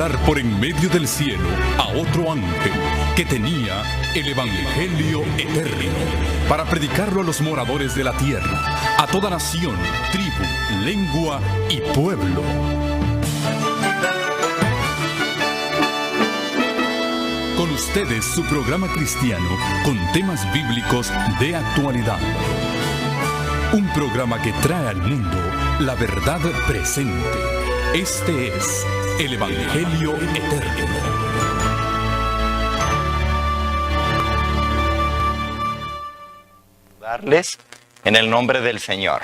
volar por en medio del cielo a otro ángel que tenía el Evangelio eterno para predicarlo a los moradores de la tierra, a toda nación, tribu, lengua y pueblo. Con ustedes su programa cristiano con temas bíblicos de actualidad. Un programa que trae al mundo la verdad presente. Este es el Evangelio eterno. Darles en el nombre del Señor.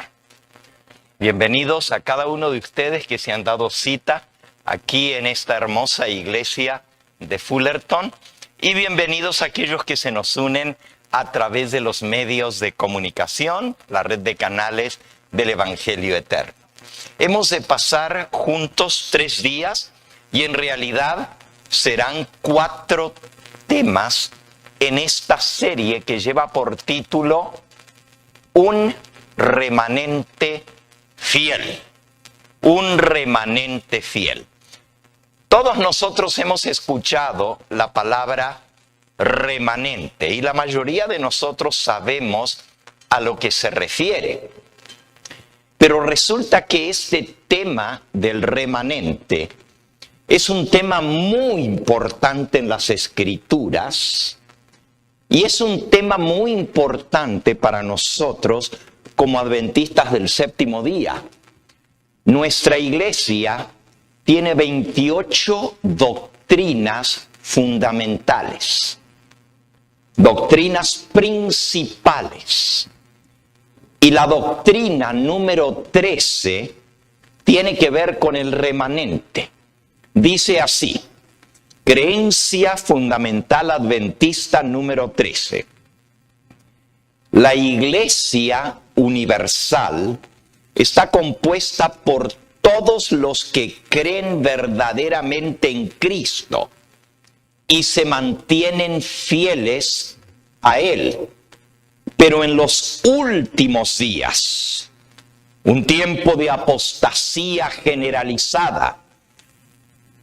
Bienvenidos a cada uno de ustedes que se han dado cita aquí en esta hermosa iglesia de Fullerton, y bienvenidos a aquellos que se nos unen a través de los medios de comunicación, la red de canales del Evangelio eterno. Hemos de pasar juntos 3 días y en realidad serán 4 temas en esta serie que lleva por título Un remanente fiel. Un remanente fiel. Todos nosotros hemos escuchado la palabra remanente y la mayoría de nosotros sabemos a lo que se refiere. Pero resulta que este tema del remanente es un tema muy importante en las Escrituras y es un tema muy importante para nosotros como adventistas del séptimo día. Nuestra iglesia tiene 28 doctrinas fundamentales, doctrinas principales. Y la doctrina número 13 tiene que ver con el remanente. Dice así, creencia fundamental adventista número 13. La Iglesia universal está compuesta por todos los que creen verdaderamente en Cristo y se mantienen fieles a Él. Pero en los últimos días, un tiempo de apostasía generalizada,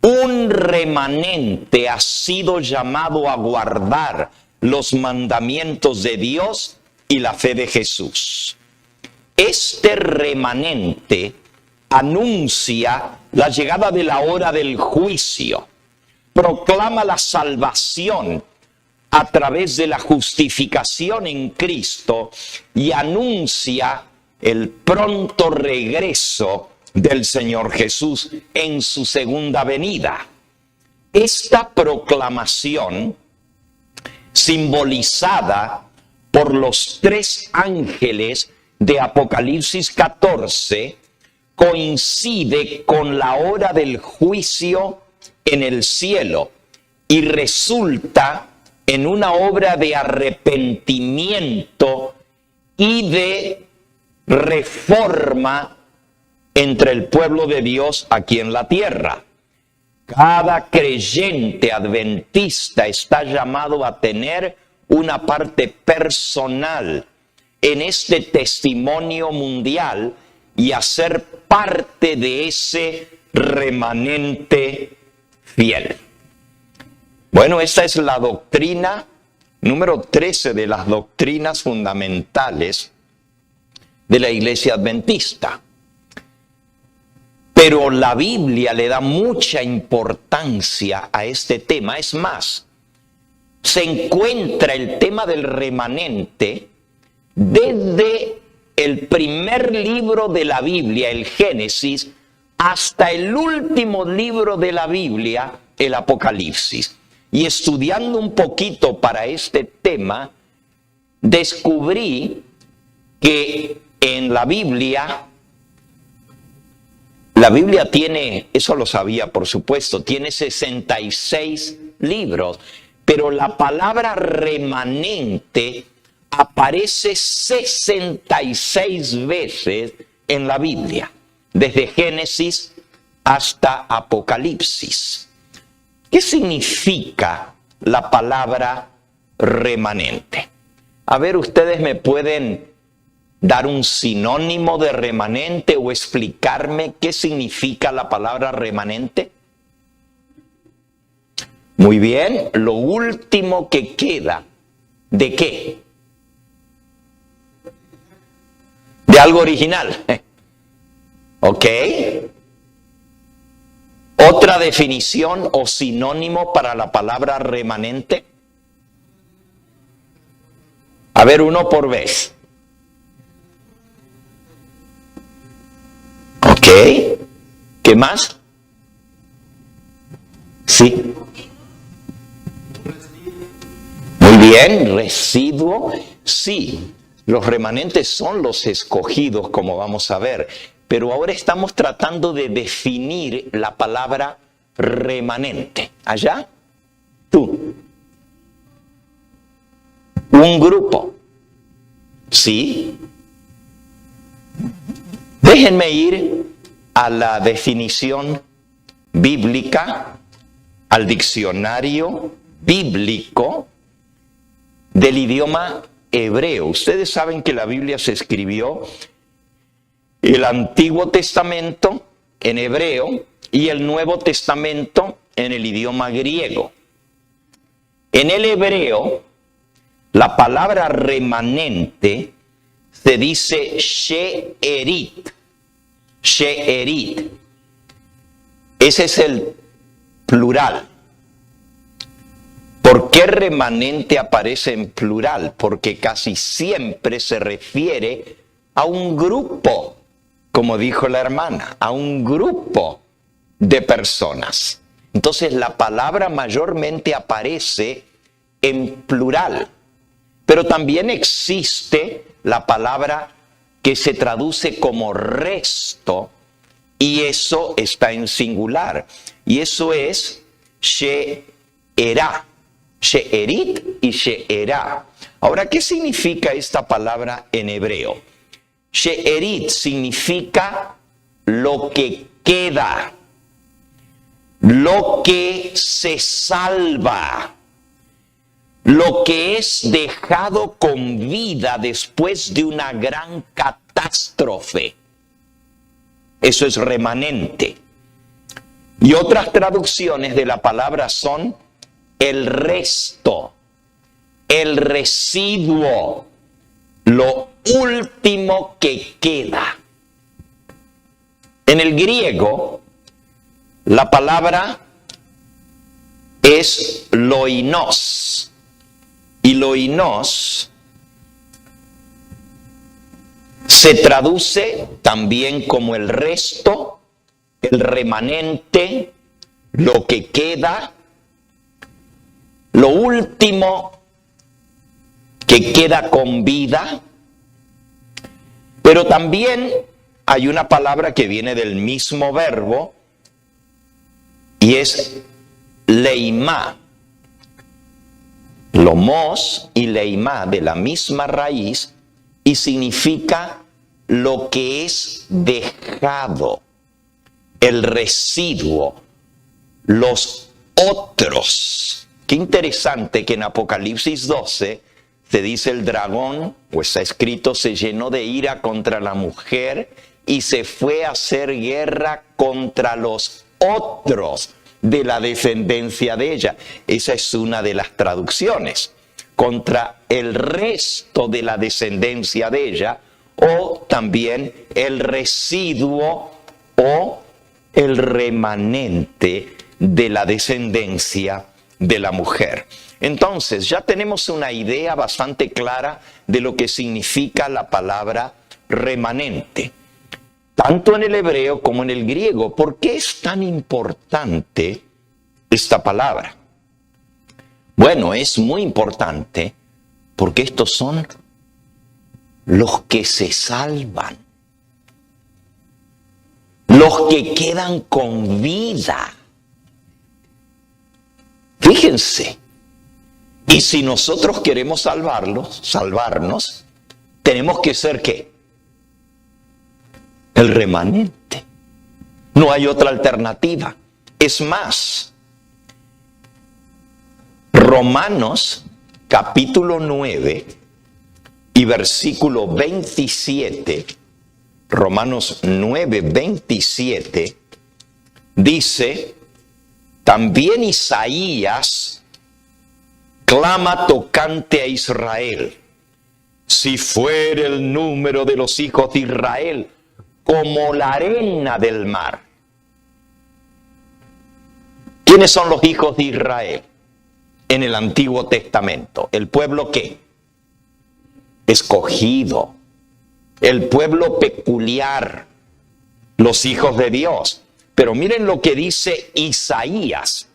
un remanente ha sido llamado a guardar los mandamientos de Dios y la fe de Jesús. Este remanente anuncia la llegada de la hora del juicio, proclama la salvación a través de la justificación en Cristo y anuncia el pronto regreso del Señor Jesús en su segunda venida. Esta proclamación, simbolizada por los 3 ángeles de Apocalipsis 14, coincide con la hora del juicio en el cielo y resulta en una obra de arrepentimiento y de reforma entre el pueblo de Dios aquí en la tierra. Cada creyente adventista está llamado a tener una parte personal en este testimonio mundial y a ser parte de ese remanente fiel. Bueno, esta es la doctrina número 13 de las doctrinas fundamentales de la Iglesia Adventista. Pero la Biblia le da mucha importancia a este tema. Es más, se encuentra el tema del remanente desde el primer libro de la Biblia, el Génesis, hasta el último libro de la Biblia, el Apocalipsis. Y estudiando un poquito para este tema, descubrí que en la Biblia tiene, eso lo sabía por supuesto, tiene 66 libros, pero la palabra remanente aparece 66 veces en la Biblia, desde Génesis hasta Apocalipsis. ¿Qué significa la palabra remanente? A ver, ustedes me pueden dar un sinónimo de remanente o explicarme qué significa la palabra remanente. Muy bien, lo último que queda, ¿de qué? De algo original. ¿Ok? Otra definición o sinónimo para la palabra remanente. A ver, uno por vez. ¿Ok? ¿Qué más? Sí. Muy bien, residuo. Sí, los remanentes son los escogidos, como vamos a ver. Pero ahora estamos tratando de definir la palabra remanente. ¿Allá? Tú. Un grupo. ¿Sí? Déjenme ir a la definición bíblica, al diccionario bíblico del idioma hebreo. Ustedes saben que la Biblia se escribió el Antiguo Testamento en hebreo y el Nuevo Testamento en el idioma griego. En el hebreo, la palabra remanente se dice she'erit. She'erit. Ese es el plural. ¿Por qué remanente aparece en plural? Porque casi siempre se refiere a un grupo, como dijo la hermana, a un grupo de personas. Entonces la palabra mayormente aparece en plural, pero también existe la palabra que se traduce como resto, y eso está en singular, y eso es she'erá, she'erit y she'erá. Ahora, ¿qué significa esta palabra en hebreo? She'erit significa lo que queda, lo que se salva, lo que es dejado con vida después de una gran catástrofe. Eso es remanente. Y otras traducciones de la palabra son el resto, el residuo, lo último que queda. En el griego, la palabra es loinos. Y loinos se traduce también como el resto, el remanente, lo que queda, lo último que queda con vida. Pero también hay una palabra que viene del mismo verbo y es leimá. Lomos y leimá, de la misma raíz, y significa lo que es dejado, el residuo, los otros. Qué interesante que en Apocalipsis 12 se dice el dragón, pues está escrito, se llenó de ira contra la mujer y se fue a hacer guerra contra los otros de la descendencia de ella. Esa es una de las traducciones. Contra el resto de la descendencia de ella, o también el residuo o el remanente de la descendencia de la mujer. Entonces, ya tenemos una idea bastante clara de lo que significa la palabra remanente, tanto en el hebreo como en el griego. ¿Por qué es tan importante esta palabra? Bueno, es muy importante porque estos son los que se salvan, los que quedan con vida. Fíjense, y si nosotros queremos salvarnos, tenemos que ser ¿qué? El remanente. No hay otra alternativa. Es más, Romanos capítulo 9 y versículo 27, Romanos 9, 27, dice También Isaías clama tocante a Israel. Si fuera el número de los hijos de Israel como la arena del mar. ¿Quiénes son los hijos de Israel en el Antiguo Testamento? ¿El pueblo qué? Escogido. El pueblo peculiar. Los hijos de Dios. Pero miren lo que dice Isaías.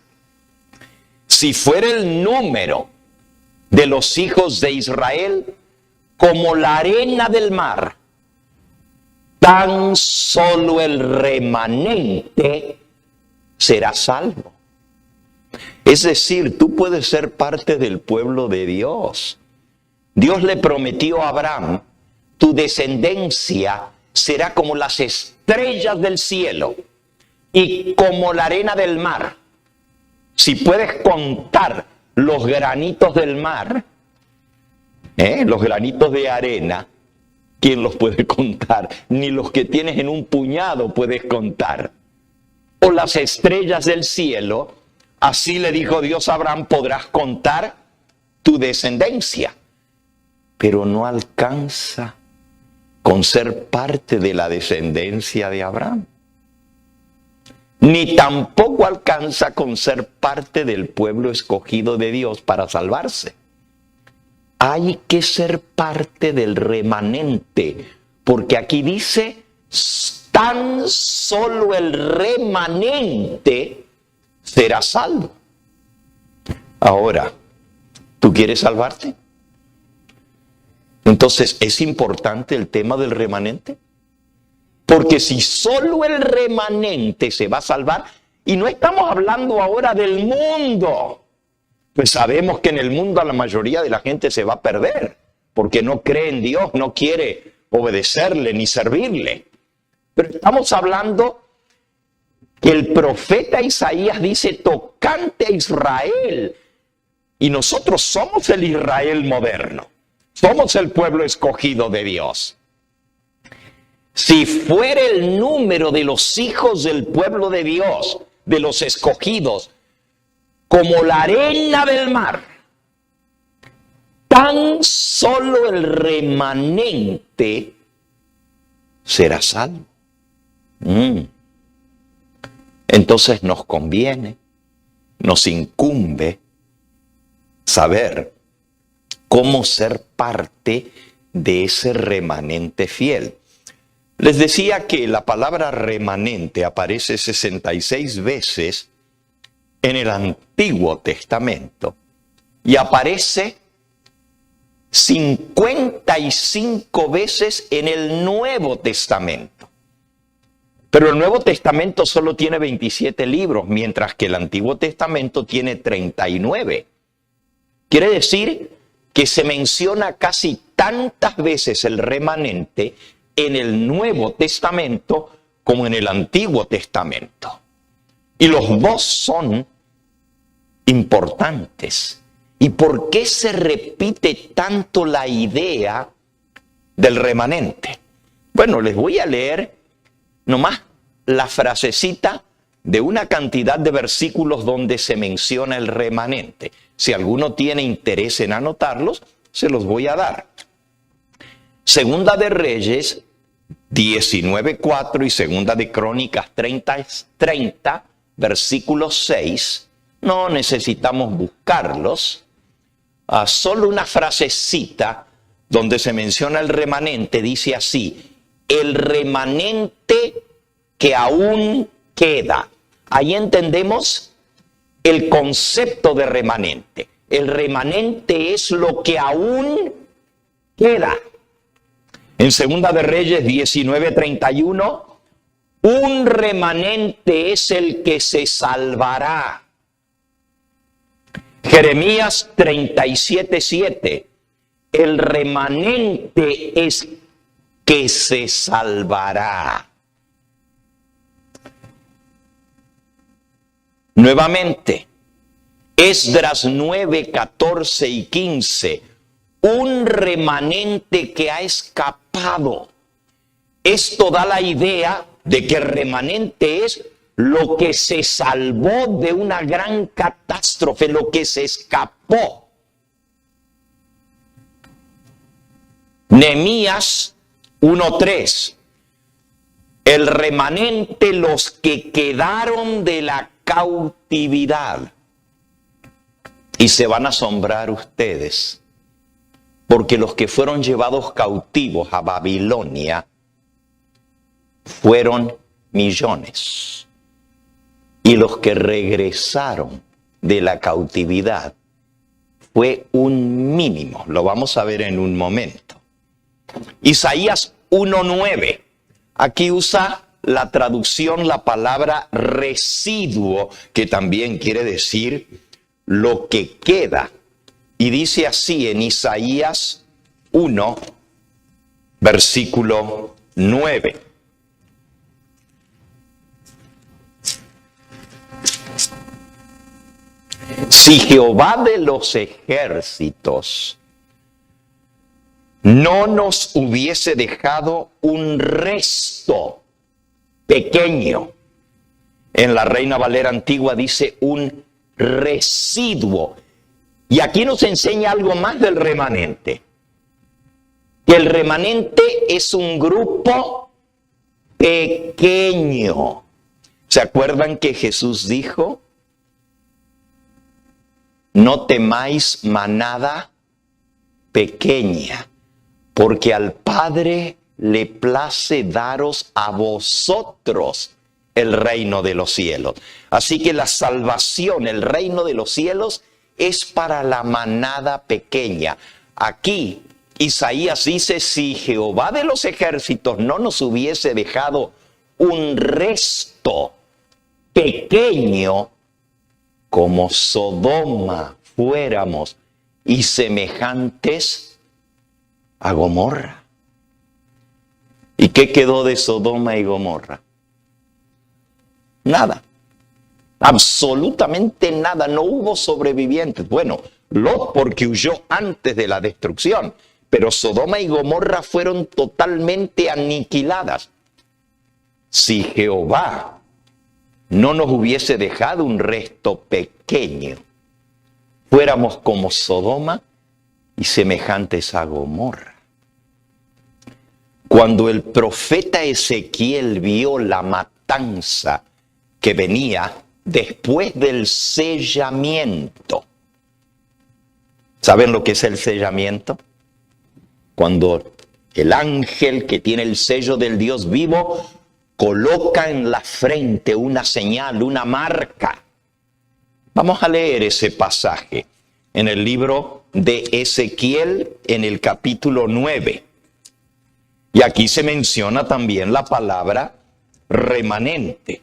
Si fuera el número de los hijos de Israel como la arena del mar, tan solo el remanente será salvo. Es decir, tú puedes ser parte del pueblo de Dios. Dios le prometió a Abraham, tu descendencia será como las estrellas del cielo y como la arena del mar. Si puedes contar los granitos del mar, los granitos de arena, ¿quién los puede contar? Ni los que tienes en un puñado puedes contar. O las estrellas del cielo, así le dijo Dios a Abraham, podrás contar tu descendencia. Pero no alcanza con ser parte de la descendencia de Abraham. Ni tampoco alcanza con ser parte del pueblo escogido de Dios para salvarse. Hay que ser parte del remanente, porque aquí dice, tan solo el remanente será salvo. Ahora, ¿tú quieres salvarte? Entonces, ¿es importante el tema del remanente? Porque si solo el remanente se va a salvar, y no estamos hablando ahora del mundo, pues sabemos que en el mundo la mayoría de la gente se va a perder, porque no cree en Dios, no quiere obedecerle ni servirle. Pero estamos hablando que el profeta Isaías dice tocante a Israel, y nosotros somos el Israel moderno, somos el pueblo escogido de Dios. Si fuera el número de los hijos del pueblo de Dios, de los escogidos, como la arena del mar, tan solo el remanente será salvo. Entonces nos conviene, nos incumbe saber cómo ser parte de ese remanente fiel. Les decía que la palabra remanente aparece 66 veces en el Antiguo Testamento y aparece 55 veces en el Nuevo Testamento. Pero el Nuevo Testamento solo tiene 27 libros, mientras que el Antiguo Testamento tiene 39. Quiere decir que se menciona casi tantas veces el remanente en el Nuevo Testamento como en el Antiguo Testamento. Y los dos son importantes. ¿Y por qué se repite tanto la idea del remanente? Bueno, les voy a leer nomás la frasecita de una cantidad de versículos donde se menciona el remanente. Si alguno tiene interés en anotarlos, se los voy a dar. Segunda de Reyes 19:4 y Segunda de Crónicas 30, versículo 6. No necesitamos buscarlos. Solo una frasecita donde se menciona el remanente dice así: el remanente que aún queda. Ahí entendemos el concepto de remanente. El remanente es lo que aún queda. En Segunda de Reyes 19:31, un remanente es el que se salvará. Jeremías 37:7, el remanente es que se salvará. Nuevamente, Esdras 9:14 y 15, un remanente que ha escapado. Esto da la idea de que el remanente es lo que se salvó de una gran catástrofe, lo que se escapó. Nehemías 1:3. El remanente, los que quedaron de la cautividad. Y se van a asombrar ustedes, porque los que fueron llevados cautivos a Babilonia fueron millones. Y los que regresaron de la cautividad fue un mínimo. Lo vamos a ver en un momento. Isaías 1:9. Aquí usa la traducción, la palabra residuo, que también quiere decir lo que queda. Y dice así en Isaías 1, versículo 9. Si Jehová de los ejércitos no nos hubiese dejado un resto pequeño, en la Reina Valera antigua dice un residuo. Y aquí nos enseña algo más del remanente. Que el remanente es un grupo pequeño. ¿Se acuerdan que Jesús dijo: no temáis manada pequeña, porque al Padre le place daros a vosotros el reino de los cielos? Así que la salvación, el reino de los cielos, es para la manada pequeña. Aquí Isaías dice: si Jehová de los ejércitos no nos hubiese dejado un resto pequeño, como Sodoma fuéramos y semejantes a Gomorra. ¿Y qué quedó de Sodoma y Gomorra? Nada. Absolutamente nada. No hubo sobrevivientes. Bueno, Lot porque huyó antes de la destrucción, pero Sodoma y Gomorra fueron totalmente aniquiladas. Si Jehová no nos hubiese dejado un resto pequeño, fuéramos como Sodoma y semejantes a Gomorra. Cuando el profeta Ezequiel vio la matanza que venía después del sellamiento, ¿saben lo que es el sellamiento? Cuando el ángel que tiene el sello del Dios vivo coloca en la frente una señal, una marca. Vamos a leer ese pasaje en el libro de Ezequiel, en el capítulo 9. Y aquí se menciona también la palabra remanente.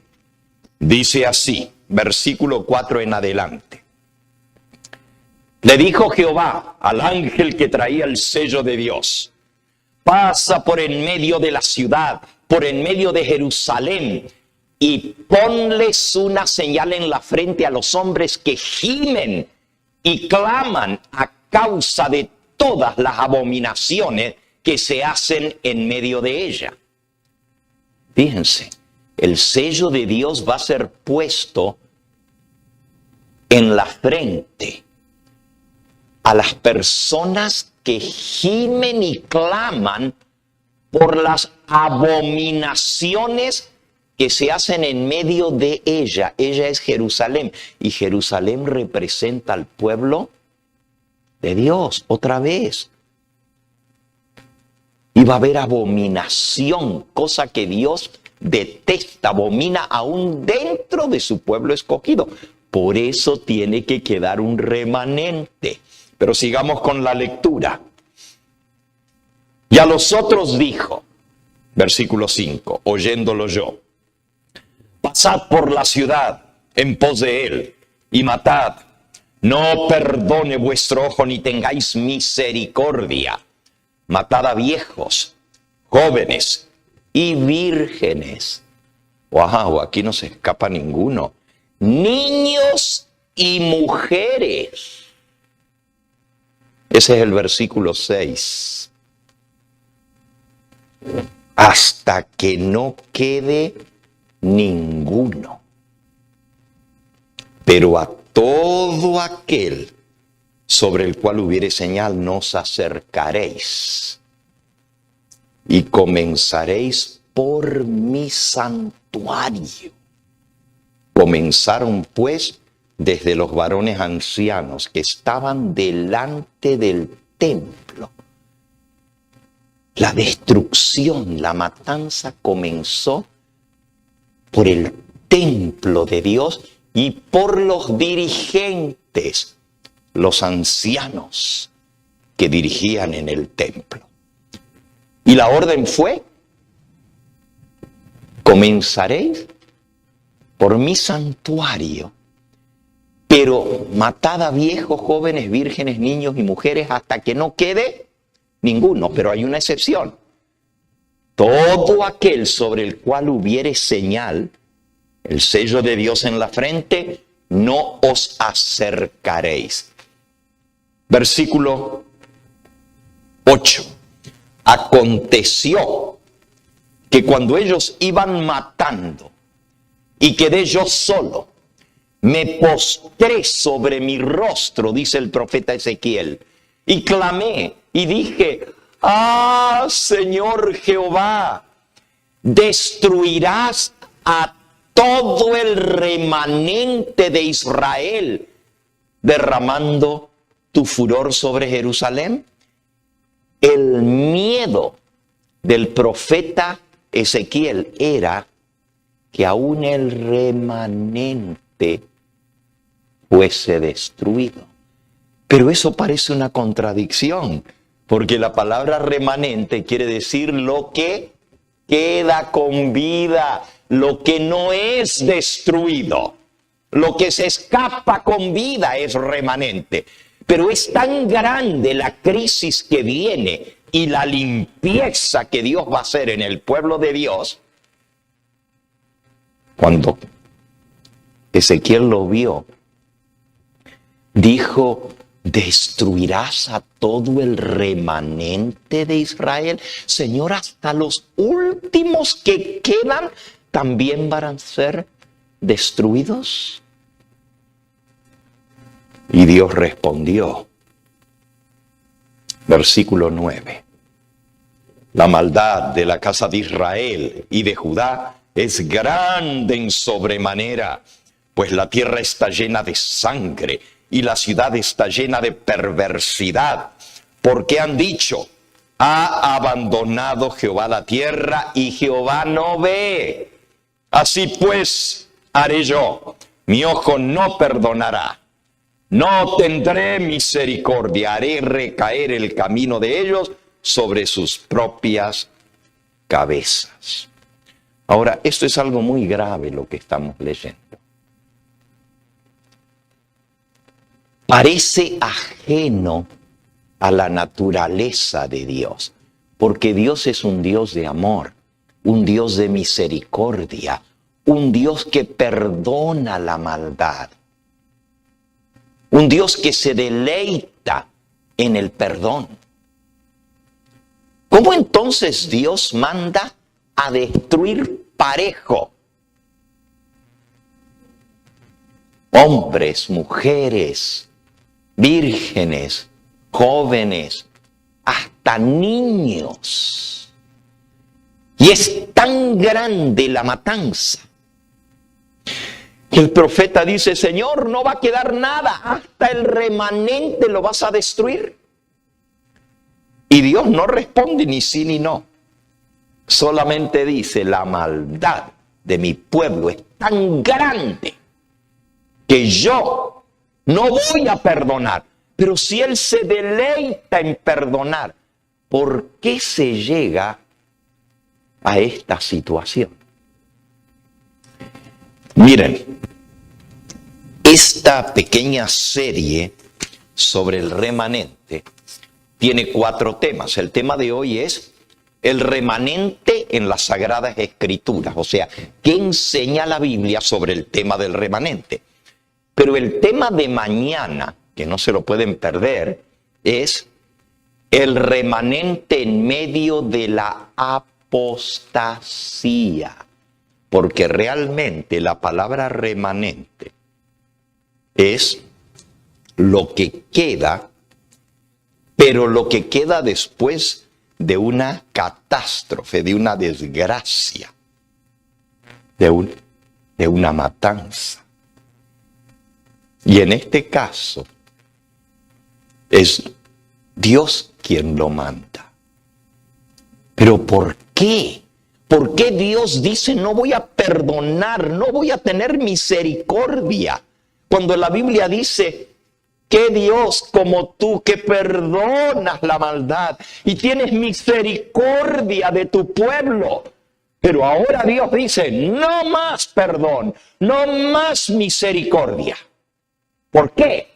Dice así, versículo 4 en adelante. Le dijo Jehová al ángel que traía el sello de Dios: pasa por en medio de la ciudad, por en medio de Jerusalén, y ponles una señal en la frente a los hombres que gimen y claman a causa de todas las abominaciones que se hacen en medio de ella. Fíjense, el sello de Dios va a ser puesto en la frente a las personas que gimen y claman por las abominaciones que se hacen en medio de ella. Ella es Jerusalén, y Jerusalén representa al pueblo de Dios, otra vez. Y va a haber abominación, cosa que Dios detesta, abomina aún dentro de su pueblo escogido. Por eso tiene que quedar un remanente. Pero sigamos con la lectura. Y a los otros dijo, versículo 5, oyéndolo yo: pasad por la ciudad en pos de él y matad. No perdone vuestro ojo ni tengáis misericordia. Matad a viejos, jóvenes y vírgenes. Wow, aquí no se escapa ninguno. Niños y mujeres. Ese es el versículo 6. Hasta que no quede ninguno. Pero a todo aquel sobre el cual hubiere señal no os acercaréis, y comenzaréis por mi santuario. Comenzaron pues desde los varones ancianos que estaban delante del templo. La destrucción, la matanza comenzó por el templo de Dios y por los dirigentes, los ancianos que dirigían en el templo. Y la orden fue: comenzaréis por mi santuario, pero matad a viejos, jóvenes, vírgenes, niños y mujeres hasta que no quede ninguno. Pero hay una excepción: todo aquel sobre el cual hubiere señal, el sello de Dios en la frente, no os acercaréis. Versículo 8. Aconteció que cuando ellos iban matando y quedé yo solo, me postré sobre mi rostro, dice el profeta Ezequiel, y clamé y dije: ah, Señor Jehová, destruirás a todo el remanente de Israel, derramando tu furor sobre Jerusalén. El miedo del profeta Ezequiel era que aún el remanente fuese destruido. Pero eso parece una contradicción, porque la palabra remanente quiere decir lo que queda con vida, lo que no es destruido, lo que se escapa con vida es remanente. Pero es tan grande la crisis que viene y la limpieza que Dios va a hacer en el pueblo de Dios. Cuando Ezequiel lo vio, dijo: ¿destruirás a todo el remanente de Israel? Señor, hasta los últimos que quedan también van a ser destruidos. Y Dios respondió, versículo 9: la maldad de la casa de Israel y de Judá es grande en sobremanera, pues la tierra está llena de sangre y la ciudad está llena de perversidad, porque han dicho: ha abandonado Jehová la tierra y Jehová no ve. Así pues haré yo, mi ojo no perdonará, no tendré misericordia, haré recaer el camino de ellos sobre sus propias cabezas. Ahora, esto es algo muy grave lo que estamos leyendo. Parece ajeno a la naturaleza de Dios, porque Dios es un Dios de amor, un Dios de misericordia, un Dios que perdona la maldad, un Dios que se deleita en el perdón. ¿Cómo entonces Dios manda a destruir parejo? Hombres, mujeres, vírgenes, jóvenes, hasta niños. Y es tan grande la matanza que el profeta dice: Señor, no va a quedar nada, hasta el remanente lo vas a destruir. Y Dios no responde ni sí ni no. Solamente dice: la maldad de mi pueblo es tan grande que yo no voy a perdonar. Pero si Él se deleita en perdonar, ¿por qué se llega a esta situación? Miren, esta pequeña serie sobre el remanente tiene 4 temas. El tema de hoy es el remanente en las Sagradas Escrituras. O sea, ¿qué enseña la Biblia sobre el tema del remanente? Pero el tema de mañana, que no se lo pueden perder, es el remanente en medio de la apostasía. Porque realmente la palabra remanente es lo que queda, pero lo que queda después de una catástrofe, de una desgracia, de una matanza. Y en este caso es Dios quien lo manda. ¿Pero por qué? ¿Por qué Dios dice no voy a perdonar, no voy a tener misericordia? Cuando la Biblia dice que Dios como tú que perdonas la maldad y tienes misericordia de tu pueblo. Pero ahora Dios dice no más perdón, no más misericordia. ¿Por qué?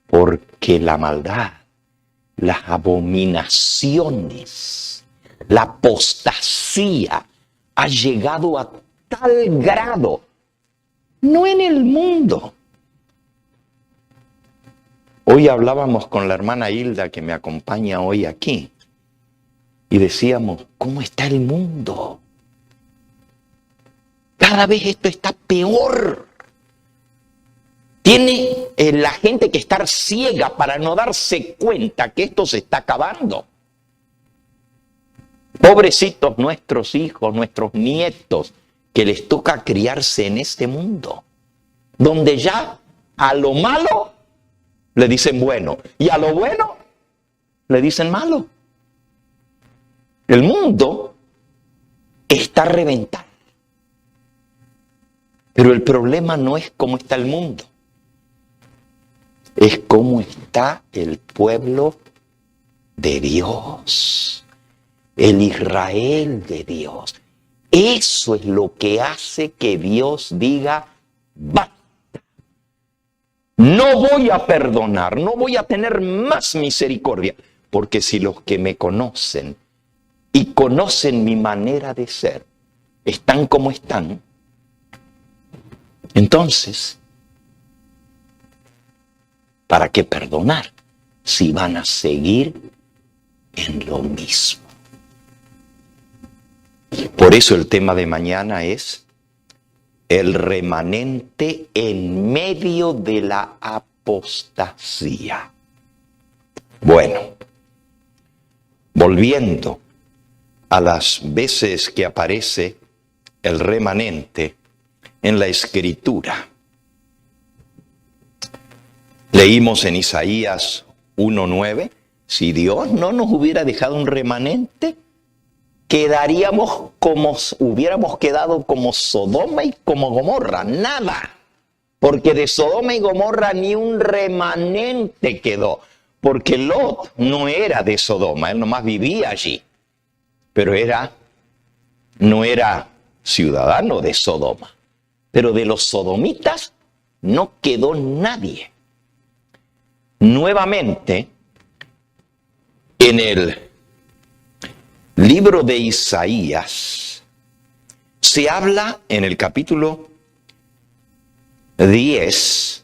Porque la maldad, las abominaciones, la apostasía ha llegado a tal grado, no en el mundo. Hoy hablábamos con la hermana Hilda que me acompaña hoy aquí y decíamos, ¿cómo está el mundo? Cada vez esto está peor. Tiene la gente que estar ciega para no darse cuenta que esto se está acabando. Pobrecitos nuestros hijos, nuestros nietos, que les toca criarse en este mundo, donde ya a lo malo le dicen bueno y a lo bueno le dicen malo. El mundo está reventado. Pero el problema no es cómo está el mundo. Es cómo está el pueblo de Dios, el Israel de Dios. Eso es lo que hace que Dios diga, basta. No voy a perdonar, no voy a tener más misericordia, porque si los que me conocen y conocen mi manera de ser están como están, entonces, ¿para qué perdonar si van a seguir en lo mismo? Por eso el tema de mañana es el remanente en medio de la apostasía. Bueno, volviendo a las veces que aparece el remanente en la Escritura. Leímos en Isaías 1:9, si Dios no nos hubiera dejado un remanente, hubiéramos quedado como Sodoma y como Gomorra, nada. Porque de Sodoma y Gomorra ni un remanente quedó. Porque Lot no era de Sodoma, él nomás vivía allí. Pero no era ciudadano de Sodoma. Pero de los sodomitas no quedó nadie. Nuevamente, en el libro de Isaías, se habla en el capítulo 10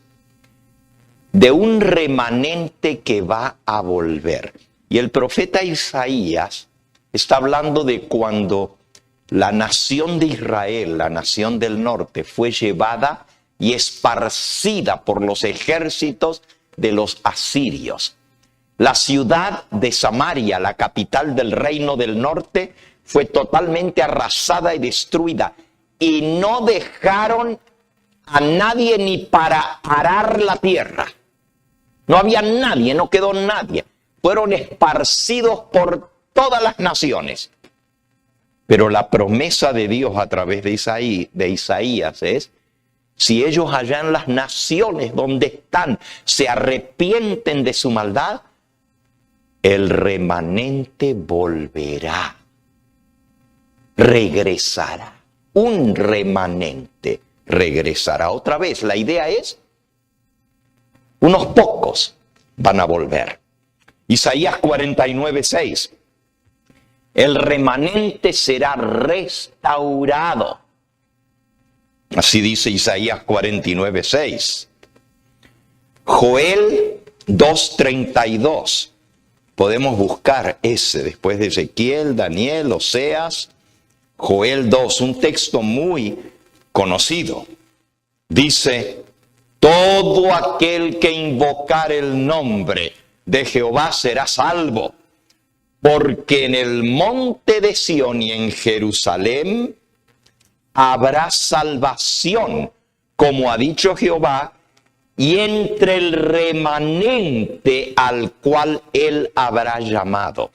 de un remanente que va a volver. Y el profeta Isaías está hablando de cuando la nación de Israel, la nación del norte, fue llevada y esparcida por los ejércitos de los asirios. La ciudad de Samaria, la capital del reino del norte, fue totalmente arrasada y destruida. Y no dejaron a nadie ni para arar la tierra. No había nadie, no quedó nadie. Fueron esparcidos por todas las naciones. Pero la promesa de Dios a través de Isaías es, si ellos allá en las naciones donde están se arrepienten de su maldad, el remanente volverá, regresará. Un remanente regresará otra vez. La idea es, unos pocos van a volver. Isaías 49:6. El remanente será restaurado. Así dice Isaías 49:6. Joel 2:32. Podemos buscar ese después de Ezequiel, Daniel, Oseas. Joel 2, un texto muy conocido. Dice, todo aquel que invocar el nombre de Jehová será salvo, porque en el monte de Sión y en Jerusalén habrá salvación, como ha dicho Jehová, y entre el remanente al cual él habrá llamado.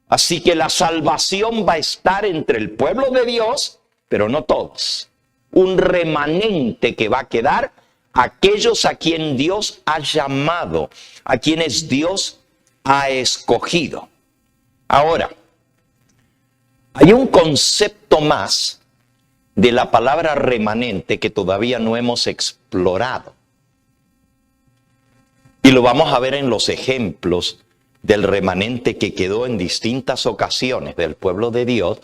Así que la salvación va a estar entre el pueblo de Dios, pero no todos. Un remanente que va a quedar, aquellos a quien Dios ha llamado, a quienes Dios ha escogido. Ahora, hay un concepto más de la palabra remanente que todavía no hemos explorado. Y lo vamos a ver en los ejemplos del remanente que quedó en distintas ocasiones del pueblo de Dios.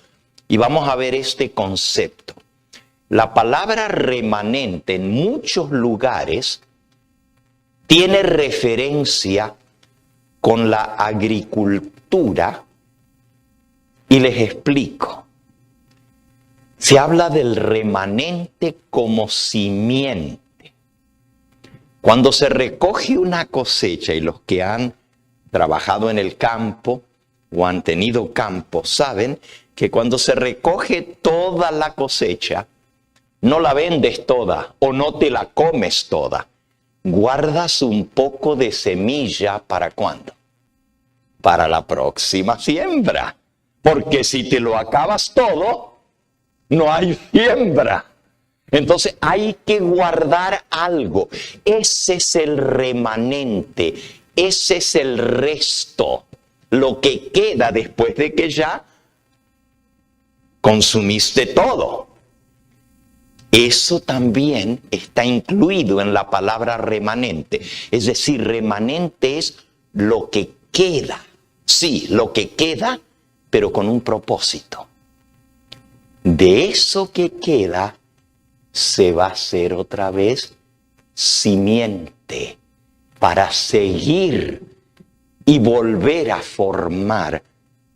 Y vamos a ver este concepto. La palabra remanente en muchos lugares tiene referencia con la agricultura. Y les explico. Se habla del remanente como simiente. Cuando se recoge una cosecha, y los que han trabajado en el campo o han tenido campo saben que cuando se recoge toda la cosecha, no la vendes toda o no te la comes toda. Guardas un poco de semilla, ¿para cuándo? Para la próxima siembra. Porque si te lo acabas todo, no hay siembra. Entonces hay que guardar algo. Ese es el remanente. Ese es el resto. Lo que queda después de que ya consumiste todo. Eso también está incluido en la palabra remanente. Es decir, remanente es lo que queda. Sí, lo que queda, pero con un propósito. De eso que queda, se va a hacer otra vez simiente para seguir y volver a formar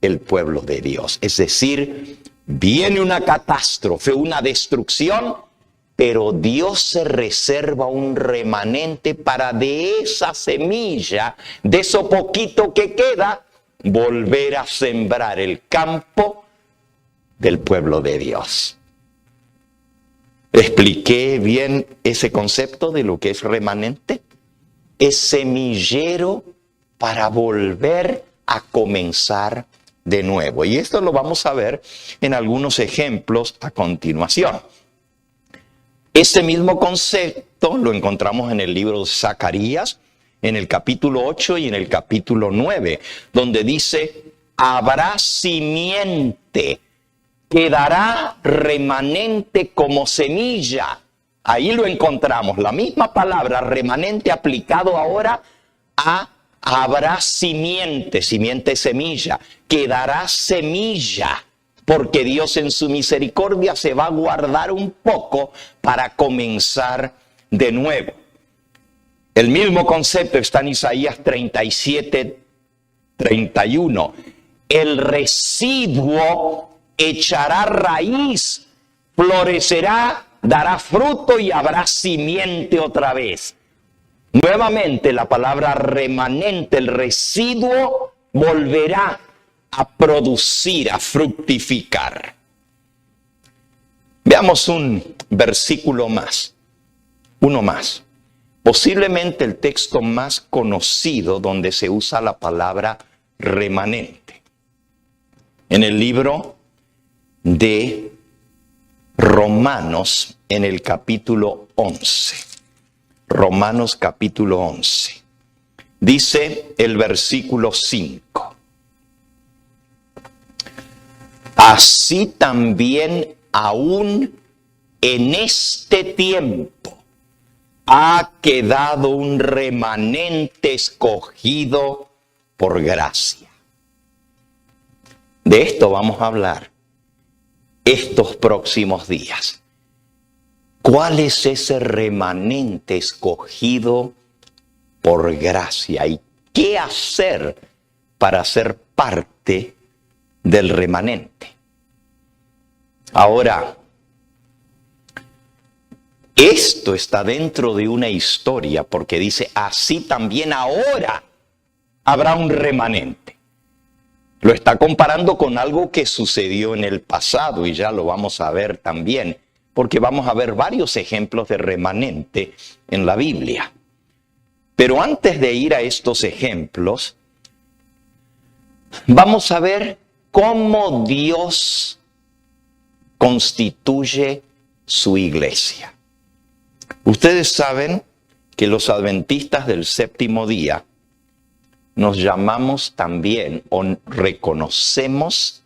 el pueblo de Dios. Es decir, viene una catástrofe, una destrucción, pero Dios se reserva un remanente para de esa semilla, de eso poquito que queda, volver a sembrar el campo del pueblo de Dios. ¿Expliqué bien ese concepto de lo que es remanente? Es semillero para volver a comenzar de nuevo. Y esto lo vamos a ver en algunos ejemplos a continuación. Este mismo concepto lo encontramos en el libro de Zacarías, en el capítulo 8 y en el capítulo 9, donde dice, habrá simiente, quedará remanente como semilla. Ahí lo encontramos, la misma palabra remanente aplicado ahora a habrá simiente, simiente semilla, quedará semilla, porque Dios en su misericordia se va a guardar un poco para comenzar de nuevo. El mismo concepto está en Isaías 37, 31. El residuo echará raíz, florecerá, dará fruto y habrá simiente otra vez. Nuevamente la palabra remanente, el residuo, volverá a producir, a fructificar. Veamos un versículo más, uno más. Posiblemente el texto más conocido donde se usa la palabra remanente. En el libro de Romanos, en el capítulo 11. Romanos capítulo 11. Dice el versículo 5. Así también aún en este tiempo ha quedado un remanente escogido por gracia. De esto vamos a hablar estos próximos días. ¿Cuál es ese remanente escogido por gracia? ¿Y qué hacer para ser parte del remanente? Ahora, Esto está dentro de una historia porque dice, así también ahora habrá un remanente. Lo está comparando con algo que sucedió en el pasado y ya lo vamos a ver también, porque vamos a ver varios ejemplos de remanente en la Biblia. Pero antes de ir a estos ejemplos, vamos a ver cómo Dios constituye su iglesia. Ustedes saben que los adventistas del séptimo día nos llamamos también o reconocemos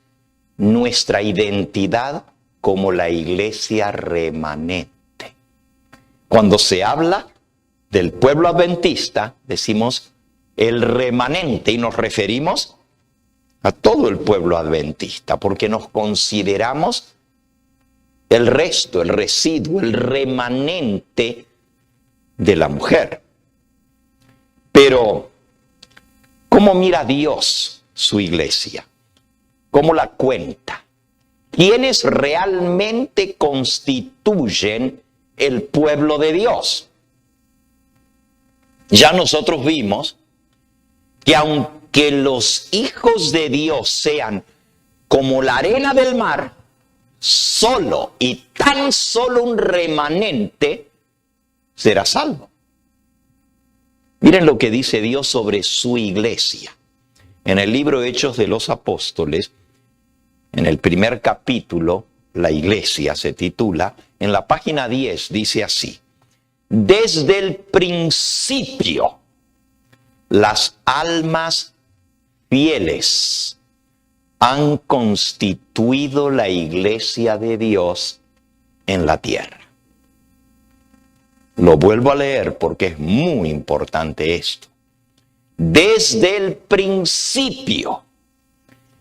nuestra identidad como la iglesia remanente. Cuando se habla del pueblo adventista, decimos el remanente y nos referimos a todo el pueblo adventista porque nos consideramos el resto, el residuo, el remanente de la mujer. Pero, ¿cómo mira Dios su iglesia? ¿Cómo la cuenta? ¿Quiénes realmente constituyen el pueblo de Dios? Ya nosotros vimos que aunque los hijos de Dios sean como la arena del mar, solo y tan solo un remanente será salvo. Miren lo que dice Dios sobre su iglesia. En el libro Hechos de los Apóstoles, en el primer capítulo, la iglesia se titula, en la página 10 dice así: desde el principio, las almas fieles han constituido la iglesia de Dios en la tierra. Lo vuelvo a leer porque es muy importante esto. Desde el principio,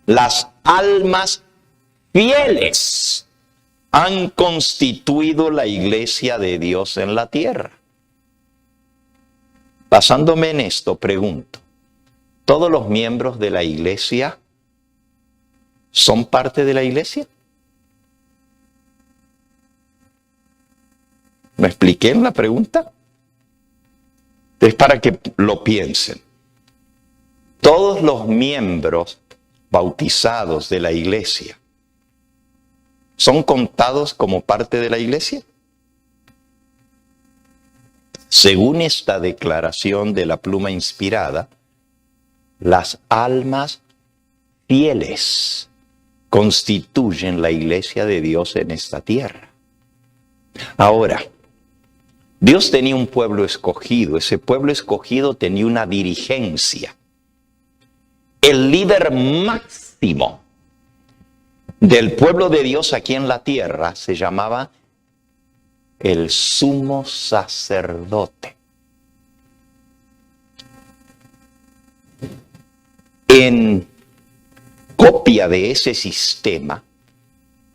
las almas fieles han constituido la iglesia de Dios en la tierra. Basándome en esto, pregunto, ¿todos los miembros de la iglesia son parte de la iglesia? ¿Me expliqué en la pregunta? Es para que lo piensen. Todos los miembros bautizados de la iglesia son contados como parte de la iglesia. Según esta declaración de la pluma inspirada, las almas fieles constituyen la iglesia de Dios en esta tierra. Ahora, Dios tenía un pueblo escogido. Ese pueblo escogido tenía una dirigencia. El líder máximo del pueblo de Dios aquí en la tierra se llamaba el sumo sacerdote. En copia de ese sistema,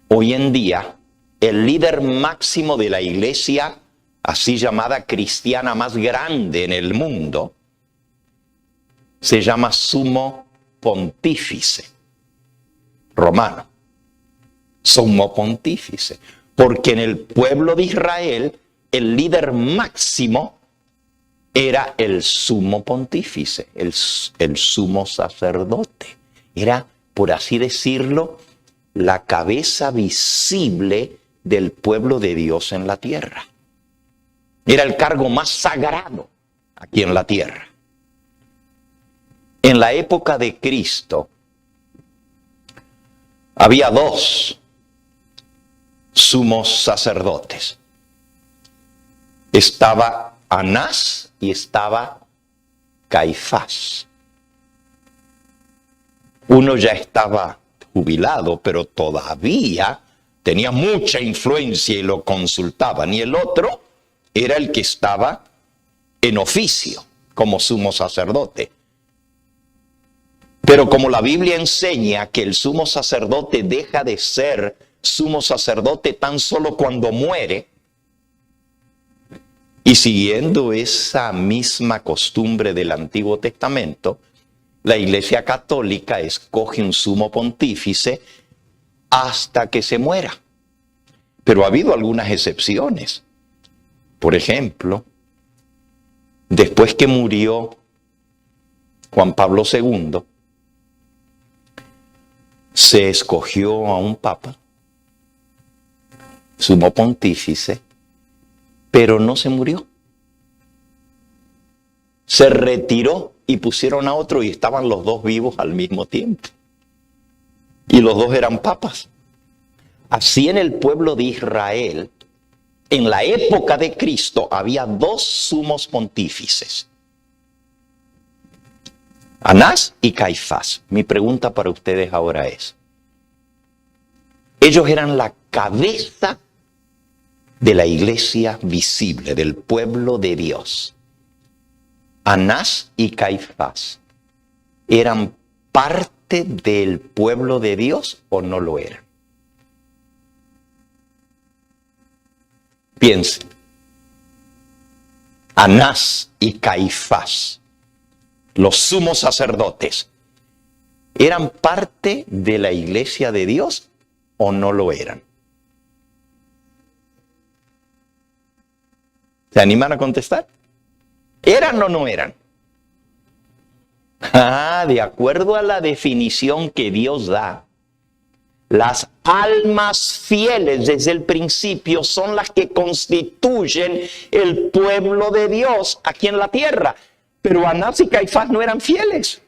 hoy en día, el líder máximo de la iglesia, así llamada cristiana más grande en el mundo, se llama sumo pontífice romano. Sumo pontífice. Porque en el pueblo de Israel, el líder máximo era el sumo pontífice, el sumo sacerdote. Era, por así decirlo, la cabeza visible del pueblo de Dios en la tierra. Era el cargo más sagrado aquí en la tierra. En la época de Cristo, había dos sumos sacerdotes. Estaba Anás y estaba Caifás. Uno ya estaba jubilado, pero todavía tenía mucha influencia y lo consultaban. Y el otro era el que estaba en oficio como sumo sacerdote. Pero como la Biblia enseña que el sumo sacerdote deja de ser sumo sacerdote tan solo cuando muere, y siguiendo esa misma costumbre del Antiguo Testamento, la Iglesia Católica escoge un sumo pontífice hasta que se muera. Pero ha habido algunas excepciones. Por ejemplo, después que murió Juan Pablo II, se escogió a un papa, sumo pontífice, pero no se murió. Se retiró y pusieron a otro y estaban los dos vivos al mismo tiempo. Y los dos eran papas. Así en el pueblo de Israel, en la época de Cristo, había dos sumos pontífices, Anás y Caifás. Mi pregunta para ustedes ahora es, ellos eran la cabeza de la iglesia visible, del pueblo de Dios. Anás y Caifás, ¿eran parte del pueblo de Dios o no lo eran? Piensen. Anás y Caifás, los sumos sacerdotes, ¿eran parte de la iglesia de Dios o no lo eran? ¿Se animan a contestar? ¿Eran o no eran? De acuerdo a la definición que Dios da, las almas fieles desde el principio son las que constituyen el pueblo de Dios aquí en la tierra. Pero Anás y Caifás no eran fieles.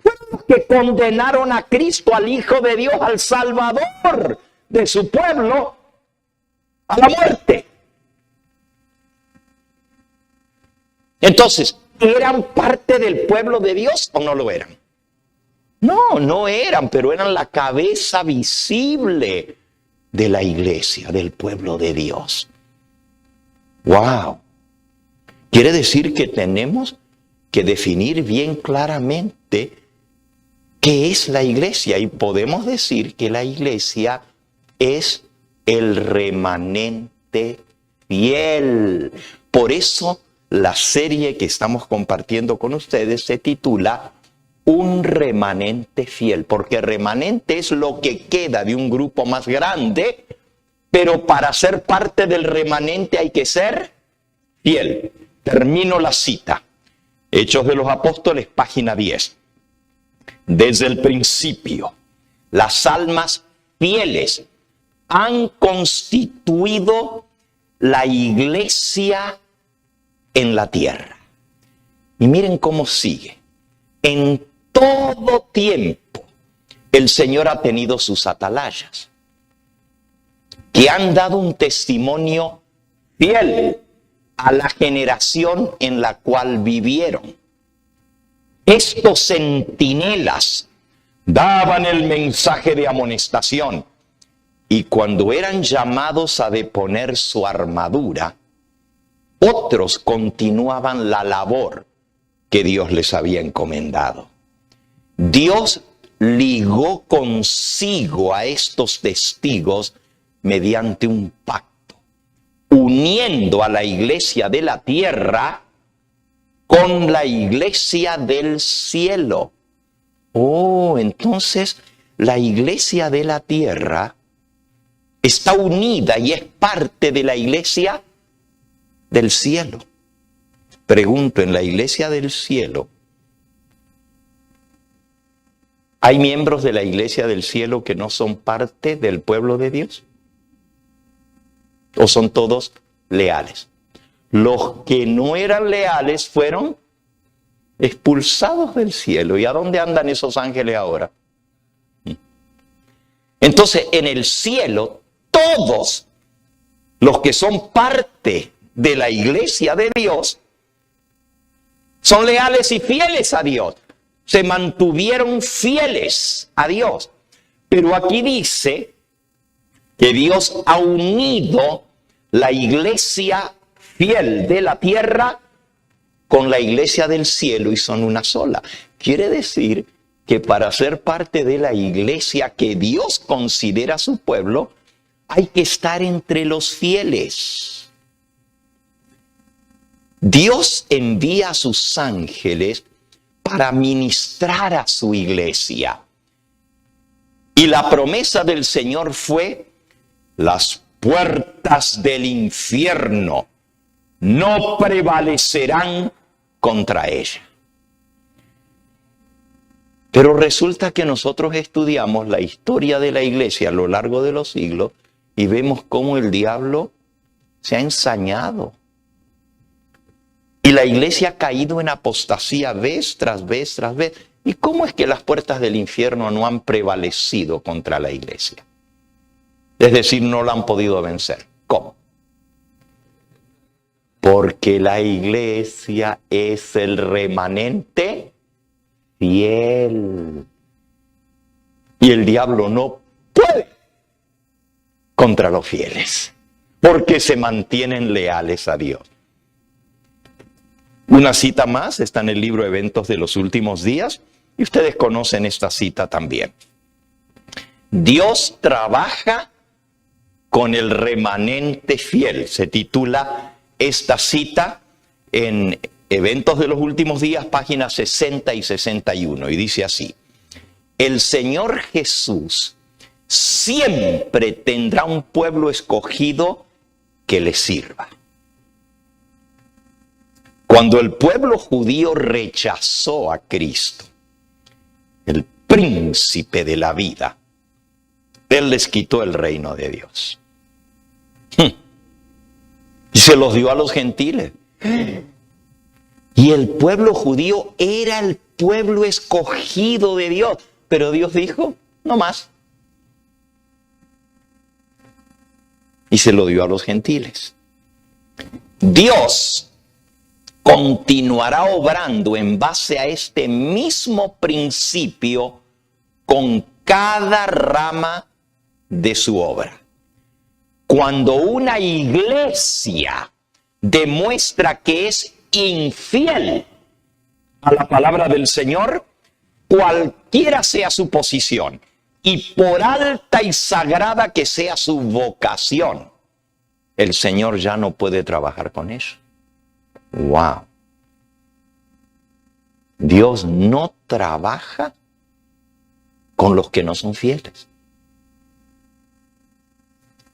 Fueron los que condenaron a Cristo, al Hijo de Dios, al Salvador de su pueblo, a la muerte. Entonces, ¿eran parte del pueblo de Dios o no lo eran? No, no eran, pero eran la cabeza visible de la iglesia, del pueblo de Dios. ¡Wow! Quiere decir que tenemos que definir bien claramente qué es la iglesia. Y podemos decir que la iglesia es el remanente fiel. Por eso la serie que estamos compartiendo con ustedes se titula Un remanente fiel, porque remanente es lo que queda de un grupo más grande, pero para ser parte del remanente hay que ser fiel. Termino la cita. Hechos de los Apóstoles, página 10. Desde el principio, las almas fieles han constituido la iglesia en la tierra. Y miren cómo sigue. En todo tiempo, el Señor ha tenido sus atalayas, que han dado un testimonio fiel a la generación en la cual vivieron. Estos centinelas daban el mensaje de amonestación, y cuando eran llamados a deponer su armadura, otros continuaban la labor que Dios les había encomendado. Dios ligó consigo a estos testigos mediante un pacto, uniendo a la iglesia de la tierra con la iglesia del cielo. Entonces la iglesia de la tierra está unida y es parte de la iglesia del cielo. Pregunto, ¿en la iglesia del cielo hay miembros de la iglesia del cielo que no son parte del pueblo de Dios? ¿O son todos leales? Los que no eran leales fueron expulsados del cielo. ¿Y a dónde andan esos ángeles ahora? Entonces, en el cielo, todos los que son parte de la iglesia de Dios son leales y fieles a Dios. Se mantuvieron fieles a Dios. Pero aquí dice que Dios ha unido la iglesia fiel de la tierra con la iglesia del cielo y son una sola. Quiere decir que para ser parte de la iglesia que Dios considera su pueblo, hay que estar entre los fieles. Dios envía a sus ángeles para ministrar a su iglesia. Y la promesa del Señor fue: las puertas del infierno no prevalecerán contra ella. Pero resulta que nosotros estudiamos la historia de la iglesia a lo largo de los siglos y vemos cómo el diablo se ha ensañado. Y la iglesia ha caído en apostasía vez tras vez tras vez. ¿Y cómo es que las puertas del infierno no han prevalecido contra la iglesia? Es decir, no la han podido vencer. ¿Cómo? Porque la iglesia es el remanente fiel. Y el diablo no puede contra los fieles, porque se mantienen leales a Dios. Una cita más está en el libro Eventos de los Últimos Días, y ustedes conocen esta cita también. Dios trabaja con el remanente fiel. Se titula esta cita en Eventos de los Últimos Días, páginas 60 y 61, y dice así: el Señor Jesús siempre tendrá un pueblo escogido que le sirva. Cuando el pueblo judío rechazó a Cristo, el príncipe de la vida, Él les quitó el reino de Dios. Y se los dio a los gentiles. Y el pueblo judío era el pueblo escogido de Dios. Pero Dios dijo, no más. Y se lo dio a los gentiles. Dios continuará obrando en base a este mismo principio con cada rama de su obra. Cuando una iglesia demuestra que es infiel a la palabra del Señor, cualquiera sea su posición, y por alta y sagrada que sea su vocación, el Señor ya no puede trabajar con eso. ¡Wow! Dios no trabaja con los que no son fieles.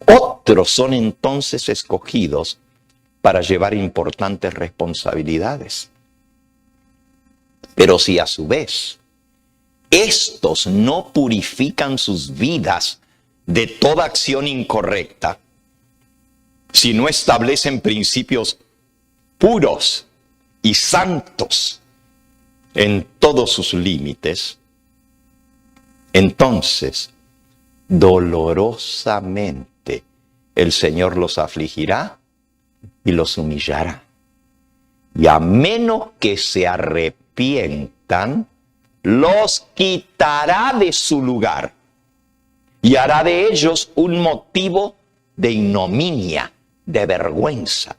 Otros son entonces escogidos para llevar importantes responsabilidades. Pero si a su vez estos no purifican sus vidas de toda acción incorrecta, si no establecen principios puros y santos en todos sus límites, entonces dolorosamente el Señor los afligirá y los humillará. Y a menos que se arrepientan, los quitará de su lugar y hará de ellos un motivo de ignominia, de vergüenza.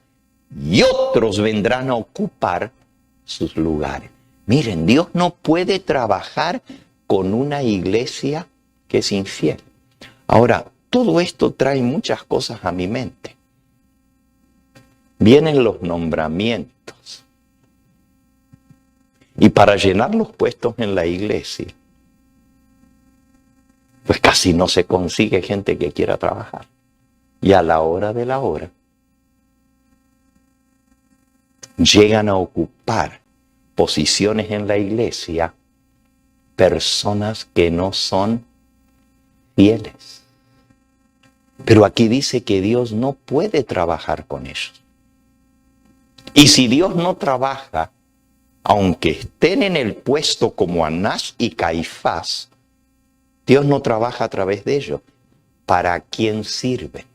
Y otros vendrán a ocupar sus lugares. Miren, Dios no puede trabajar con una iglesia que es infiel. Ahora, todo esto trae muchas cosas a mi mente. Vienen los nombramientos. Y para llenar los puestos en la iglesia, pues casi no se consigue gente que quiera trabajar. Y a la hora de la hora, llegan a ocupar posiciones en la iglesia personas que no son fieles. Pero aquí dice que Dios no puede trabajar con ellos. Y si Dios no trabaja, aunque estén en el puesto como Anás y Caifás, Dios no trabaja a través de ellos. ¿Para quién sirven?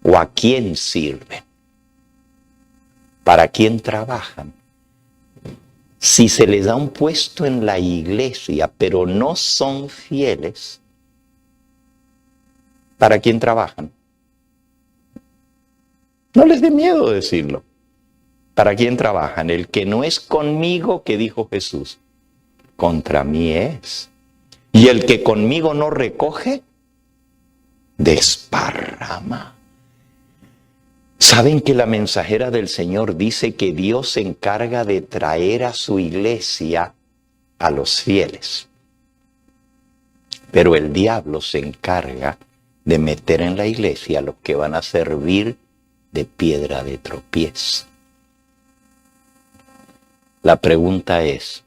¿O a quién sirven? ¿Para quién trabajan? Si se les da un puesto en la iglesia, pero no son fieles, ¿para quién trabajan? No les dé miedo decirlo. ¿Para quién trabajan? El que no es conmigo, que dijo Jesús, contra mí es. Y el que conmigo no recoge, desparrama. ¿Saben que la mensajera del Señor dice que Dios se encarga de traer a su iglesia a los fieles? Pero el diablo se encarga de meter en la iglesia a los que van a servir de piedra de tropiezo. La pregunta es,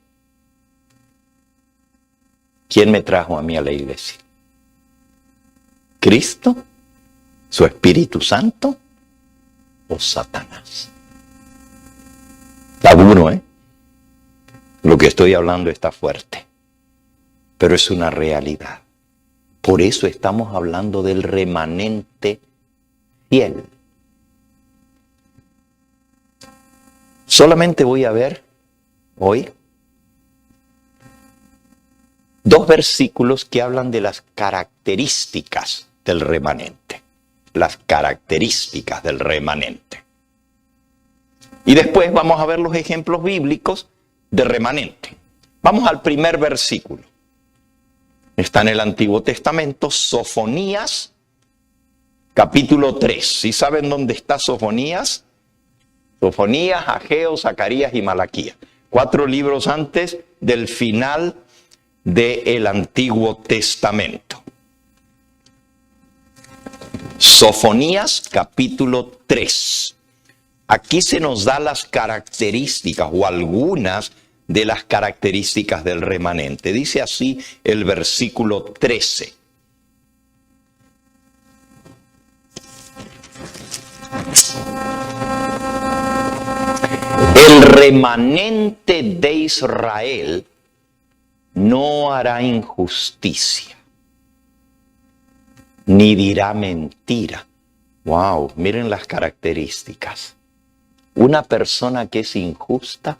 ¿quién me trajo a mí a la iglesia? ¿Cristo? ¿Su Espíritu Santo? ¿O Satanás? Está duro, ¿eh? Lo que estoy hablando está fuerte, pero es una realidad. Por eso estamos hablando del remanente fiel. Solamente voy a ver hoy 2 versículos que hablan de las características del remanente. Las características del remanente. Y después vamos a ver los ejemplos bíblicos de remanente. Vamos al primer versículo. Está en el Antiguo Testamento, Sofonías, capítulo 3. ¿Sí saben dónde está Sofonías? Sofonías, Ageo, Zacarías y Malaquías. 4 libros antes del final del Antiguo Testamento. Sofonías, capítulo 3. Aquí se nos da las características o algunas de las características del remanente. Dice así el versículo 13. El remanente de Israel no hará injusticia, ni dirá mentira. Wow, miren las características. Una persona que es injusta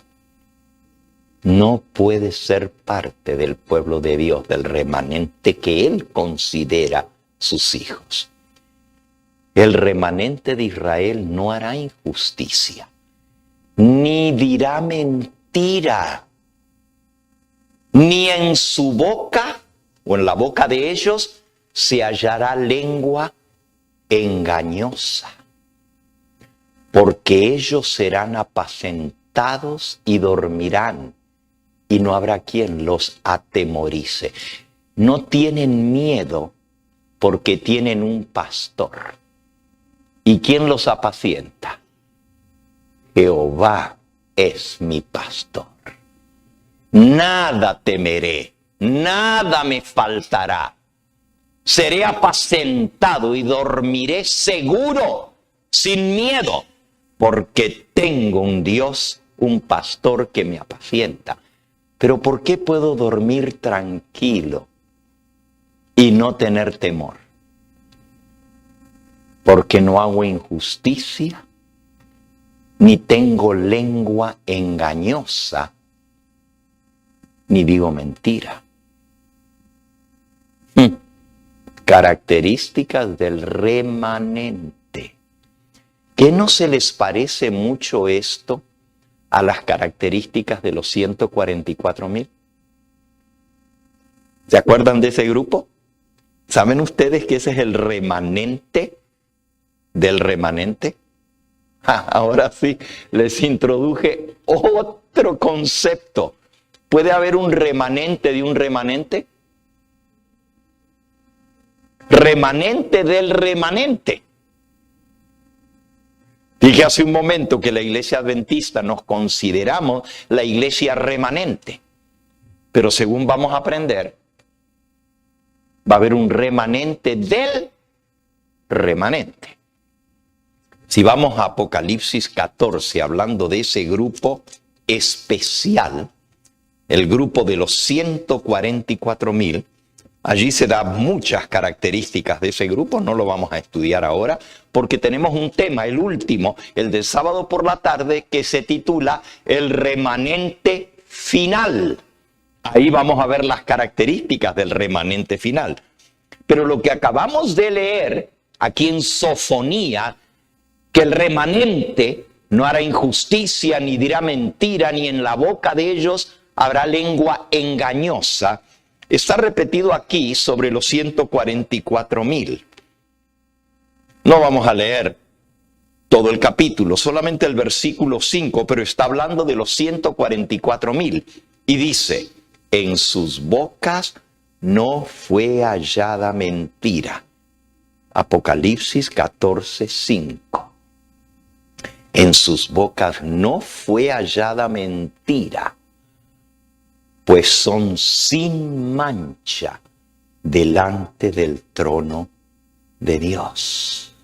no puede ser parte del pueblo de Dios, del remanente que Él considera sus hijos. El remanente de Israel no hará injusticia, ni dirá mentira, ni en su boca o en la boca de ellos se hallará lengua engañosa, porque ellos serán apacentados y dormirán, y no habrá quien los atemorice. No tienen miedo porque tienen un pastor. ¿Y quién los apacienta? Jehová es mi pastor. Nada temeré, nada me faltará. Seré apacentado y dormiré seguro, sin miedo, porque tengo un Dios, un pastor que me apacienta. Pero ¿por qué puedo dormir tranquilo y no tener temor? Porque no hago injusticia, ni tengo lengua engañosa, ni digo mentira. Características del remanente. ¿Qué no se les parece mucho esto a las características de los 144,000? ¿Se acuerdan de ese grupo? ¿Saben ustedes que ese es el remanente del remanente? Ahora sí, les introduje otro concepto. ¿Puede haber un remanente de un remanente? Remanente del remanente. Dije hace un momento que la iglesia adventista nos consideramos la iglesia remanente. Pero según vamos a aprender, va a haber un remanente del remanente. Si vamos a Apocalipsis 14, hablando de ese grupo especial, el grupo de los 144,000, allí se dan muchas características de ese grupo, no lo vamos a estudiar ahora, porque tenemos un tema, el último, el del sábado por la tarde, que se titula El remanente final. Ahí vamos a ver las características del remanente final. Pero lo que acabamos de leer aquí en Sofonía, que el remanente no hará injusticia, ni dirá mentira, ni en la boca de ellos habrá lengua engañosa, está repetido aquí sobre los 144,000. No vamos a leer todo el capítulo, solamente el versículo 5, pero está hablando de los 144,000. Y dice, en sus bocas no fue hallada mentira. Apocalipsis 14:5. En sus bocas no fue hallada mentira, pues son sin mancha delante del trono de Dios.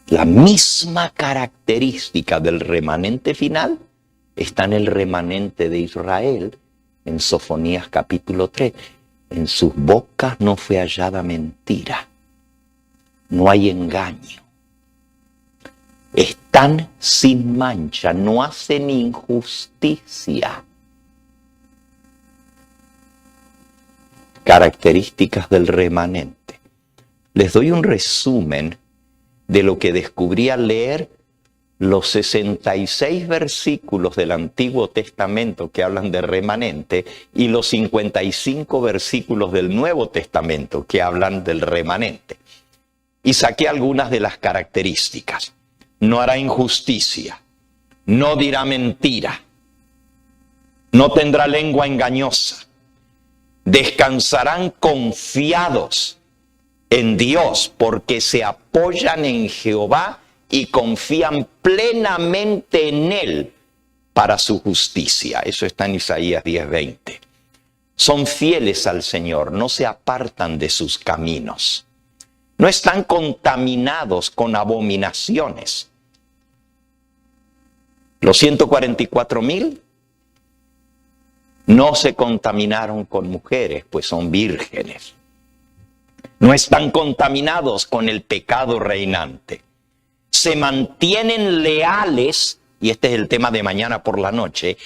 La misma característica del remanente final está en el remanente de Israel, en Sofonías capítulo 3. En sus bocas no fue hallada mentira, no hay engaño. Están sin mancha, no hacen injusticia. Características del remanente. Les doy un resumen de lo que descubrí al leer los 66 versículos del Antiguo Testamento que hablan de remanente y los 55 versículos del Nuevo Testamento que hablan del remanente. Y saqué algunas de las características. No hará injusticia, no dirá mentira, no tendrá lengua engañosa, descansarán confiados en Dios porque se apoyan en Jehová y confían plenamente en Él para su justicia. Eso está en Isaías 10:20. Son fieles al Señor, no se apartan de sus caminos. No están contaminados con abominaciones. Los 144,000 no se contaminaron con mujeres, pues son vírgenes. No están contaminados con el pecado reinante. Se mantienen leales, y este es el tema de mañana por la noche,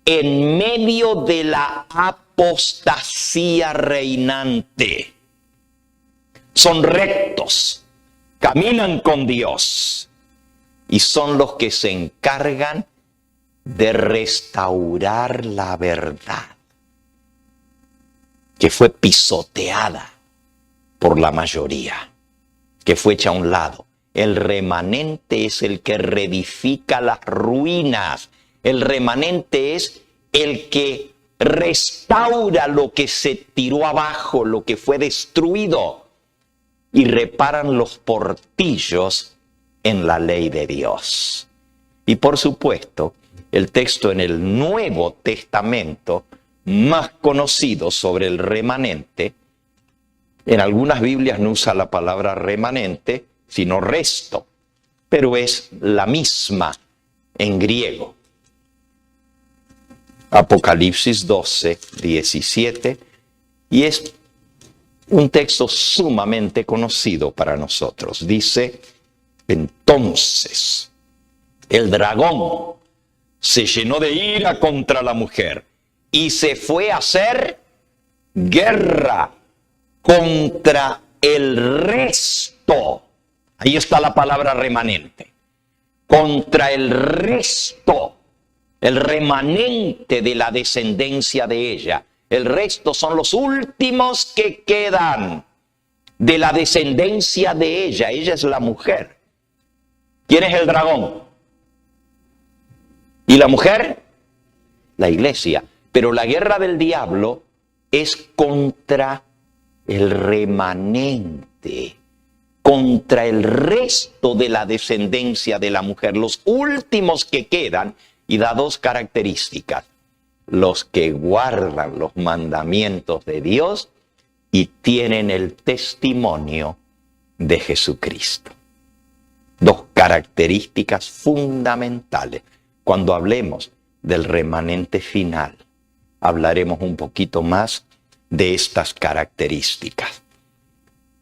en medio de la apostasía reinante. Son rectos, caminan con Dios y son los que se encargan de restaurar la verdad que fue pisoteada por la mayoría, que fue hecha a un lado. El remanente es el que reedifica las ruinas. El remanente es el que restaura lo que se tiró abajo, lo que fue destruido, y reparan los portillos en la ley de Dios. Y por supuesto, el texto en el Nuevo Testamento más conocido sobre el remanente, en algunas Biblias no usa la palabra remanente, sino resto, pero es la misma en griego. Apocalipsis 12:17, y es un texto sumamente conocido para nosotros. Dice: entonces el dragón se llenó de ira contra la mujer y se fue a hacer guerra contra el resto. Ahí está la palabra remanente. Contra el resto, el remanente de la descendencia de ella. El resto son los últimos que quedan de la descendencia de ella. Ella es la mujer. ¿Quién es el dragón? ¿Y la mujer? La iglesia. Pero la guerra del diablo es contra el remanente, contra el resto de la descendencia de la mujer, los últimos que quedan, y da dos características: los que guardan los mandamientos de Dios y tienen el testimonio de Jesucristo. Dos características fundamentales. Cuando hablemos del remanente final, hablaremos un poquito más de estas características.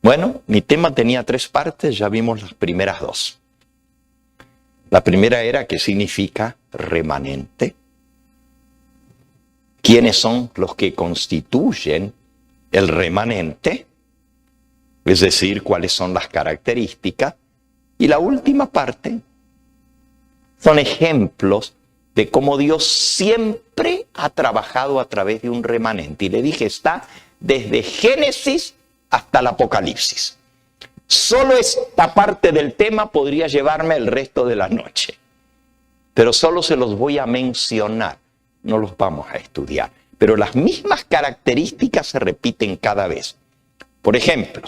Bueno, mi tema tenía 3 partes, ya vimos las primeras 2. La primera era qué significa remanente. ¿Quiénes son los que constituyen el remanente? Es decir, cuáles son las características. Y la última parte son ejemplos de cómo Dios siempre ha trabajado a través de un remanente. Y le dije, está desde Génesis hasta el Apocalipsis. Solo esta parte del tema podría llevarme el resto de la noche. Pero solo se los voy a mencionar, no los vamos a estudiar. Pero las mismas características se repiten cada vez. Por ejemplo,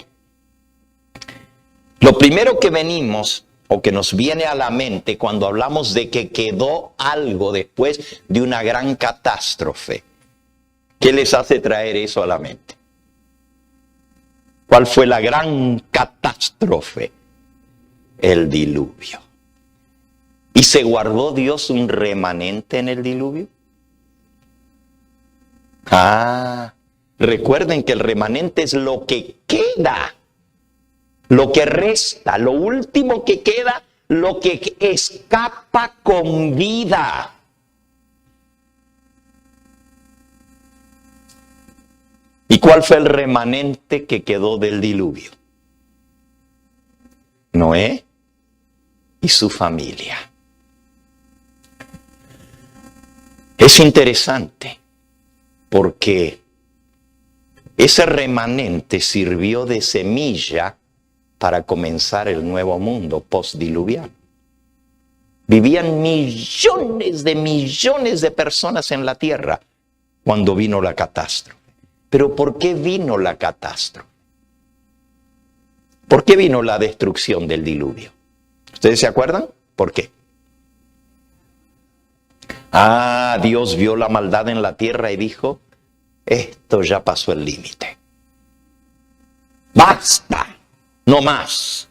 lo primero que venimos o que nos viene a la mente cuando hablamos de que quedó algo después de una gran catástrofe? ¿Qué les hace traer eso a la mente? ¿Cuál fue la gran catástrofe? El diluvio. ¿Y se guardó Dios un remanente en el diluvio? Recuerden que el remanente es lo que queda, lo que resta, lo último que queda, lo que escapa con vida. ¿Y cuál fue el remanente que quedó del diluvio? Noé y su familia. Es interesante porque ese remanente sirvió de semilla para comenzar el nuevo mundo postdiluviano. Vivían millones de personas en la tierra cuando vino la catástrofe. Pero ¿por qué vino la catástrofe? ¿Por qué vino la destrucción del diluvio? ¿Ustedes se acuerdan? ¿Por qué? Dios vio la maldad en la tierra y dijo, esto ya pasó el límite. Basta, no más.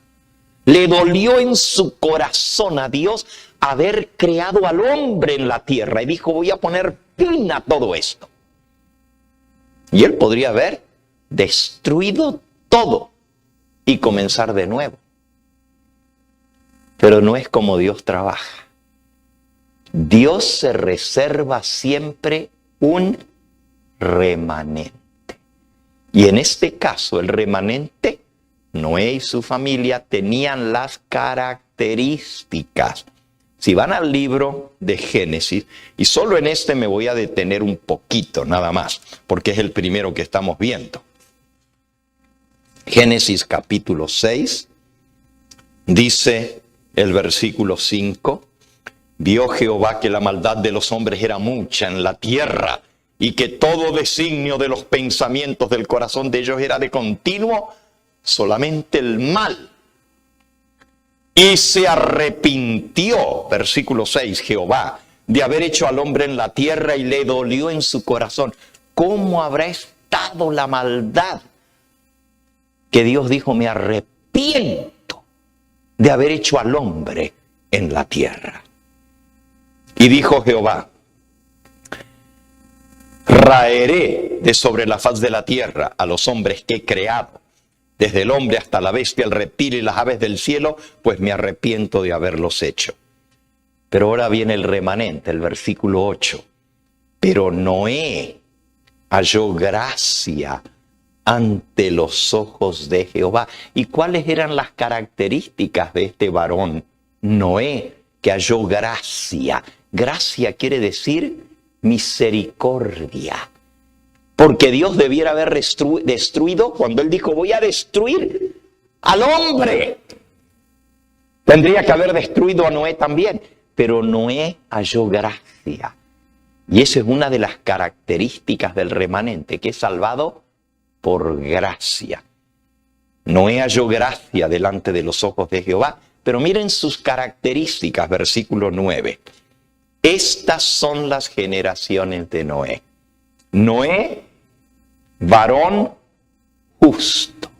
Le dolió en su corazón a Dios haber creado al hombre en la tierra y dijo, voy a poner fin a todo esto. Y él podría haber destruido todo y comenzar de nuevo. Pero no es como Dios trabaja. Dios se reserva siempre un remanente. Y en este caso, el remanente, Noé y su familia tenían las características. Si van al libro de Génesis, y solo en este me voy a detener un poquito, nada más, porque es el primero que estamos viendo. Génesis capítulo 6, dice el versículo 5, vio Jehová que la maldad de los hombres era mucha en la tierra, y que todo designio de los pensamientos del corazón de ellos era de continuo solamente el mal. Y se arrepintió, versículo 6, Jehová, de haber hecho al hombre en la tierra y le dolió en su corazón. ¿Cómo habrá estado la maldad? Que Dios dijo, me arrepiento de haber hecho al hombre en la tierra. Y dijo Jehová, raeré de sobre la faz de la tierra a los hombres que he creado, desde el hombre hasta la bestia, el reptil y las aves del cielo, pues me arrepiento de haberlos hecho. Pero ahora viene el remanente, el versículo 8. Pero Noé halló gracia ante los ojos de Jehová. ¿Y cuáles eran las características de este varón Noé que halló gracia? Gracia quiere decir misericordia. Porque Dios debiera haber destruido cuando Él dijo, voy a destruir al hombre. Tendría que haber destruido a Noé también. Pero Noé halló gracia. Y esa es una de las características del remanente, que es salvado por gracia. Noé halló gracia delante de los ojos de Jehová. Pero miren sus características, versículo 9. Estas son las generaciones de Noé. Noé, varón justo.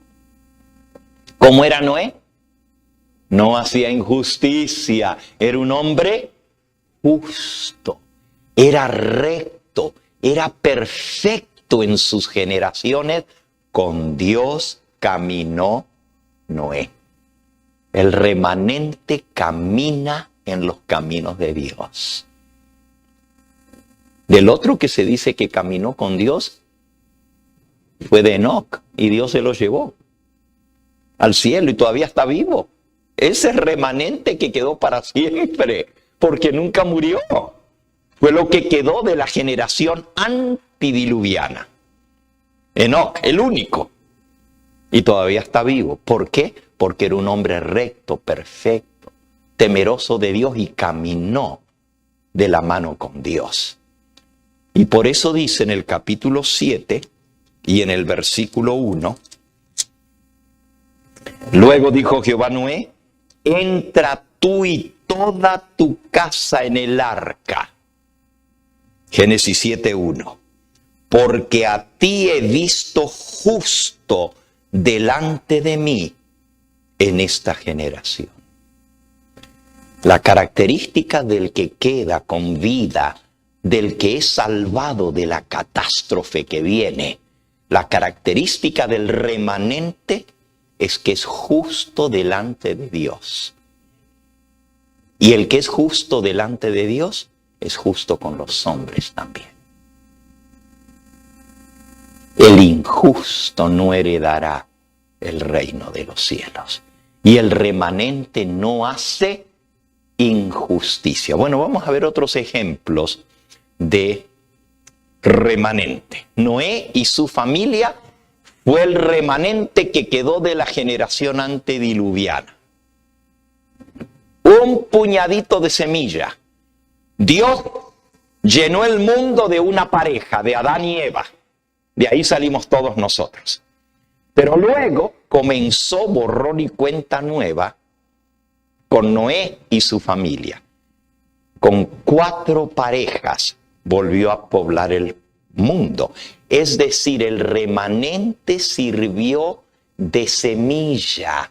¿Cómo era Noé? No hacía injusticia. Era un hombre justo. Era recto. Era perfecto en sus generaciones. Con Dios caminó Noé. El remanente camina en los caminos de Dios. Del otro que se dice que caminó con Dios fue de Enoc, y Dios se lo llevó al cielo y todavía está vivo. Ese remanente que quedó para siempre, porque nunca murió. Fue lo que quedó de la generación antidiluviana. Enoc, el único. Y todavía está vivo. ¿Por qué? Porque era un hombre recto, perfecto, temeroso de Dios y caminó de la mano con Dios. Y por eso dice en el capítulo 7 y en el versículo 1, luego dijo Jehová a Noé, entra tú y toda tu casa en el arca. Génesis 7:1. Porque a ti he visto justo delante de mí en esta generación. La característica del que queda con vida, del que es salvado de la catástrofe que viene, la característica del remanente es que es justo delante de Dios. Y el que es justo delante de Dios es justo con los hombres también. El injusto no heredará el reino de los cielos. Y el remanente no hace injusticia. Bueno, vamos a ver otros ejemplos de remanente. Noé y su familia fue el remanente que quedó de la generación antediluviana. Un puñadito de semilla. Dios llenó el mundo de una pareja, de Adán y Eva. De ahí salimos todos nosotros. Pero luego comenzó borrón y cuenta nueva con Noé y su familia. Con 4 parejas volvió a poblar el mundo. Es decir, el remanente sirvió de semilla.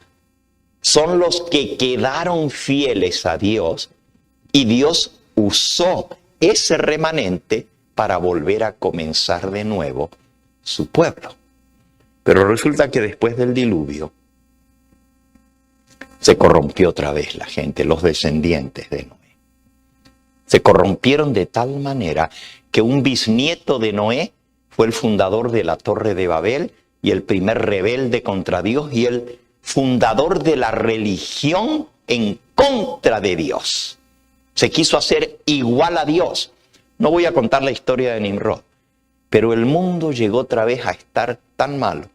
Son los que quedaron fieles a Dios y Dios usó ese remanente para volver a comenzar de nuevo su pueblo. Pero resulta que después del diluvio se corrompió otra vez la gente, los descendientes de Noé. Se corrompieron de tal manera que un bisnieto de Noé fue el fundador de la Torre de Babel y el primer rebelde contra Dios y el fundador de la religión en contra de Dios. Se quiso hacer igual a Dios. No voy a contar la historia de Nimrod, pero el mundo llegó otra vez a estar tan malo,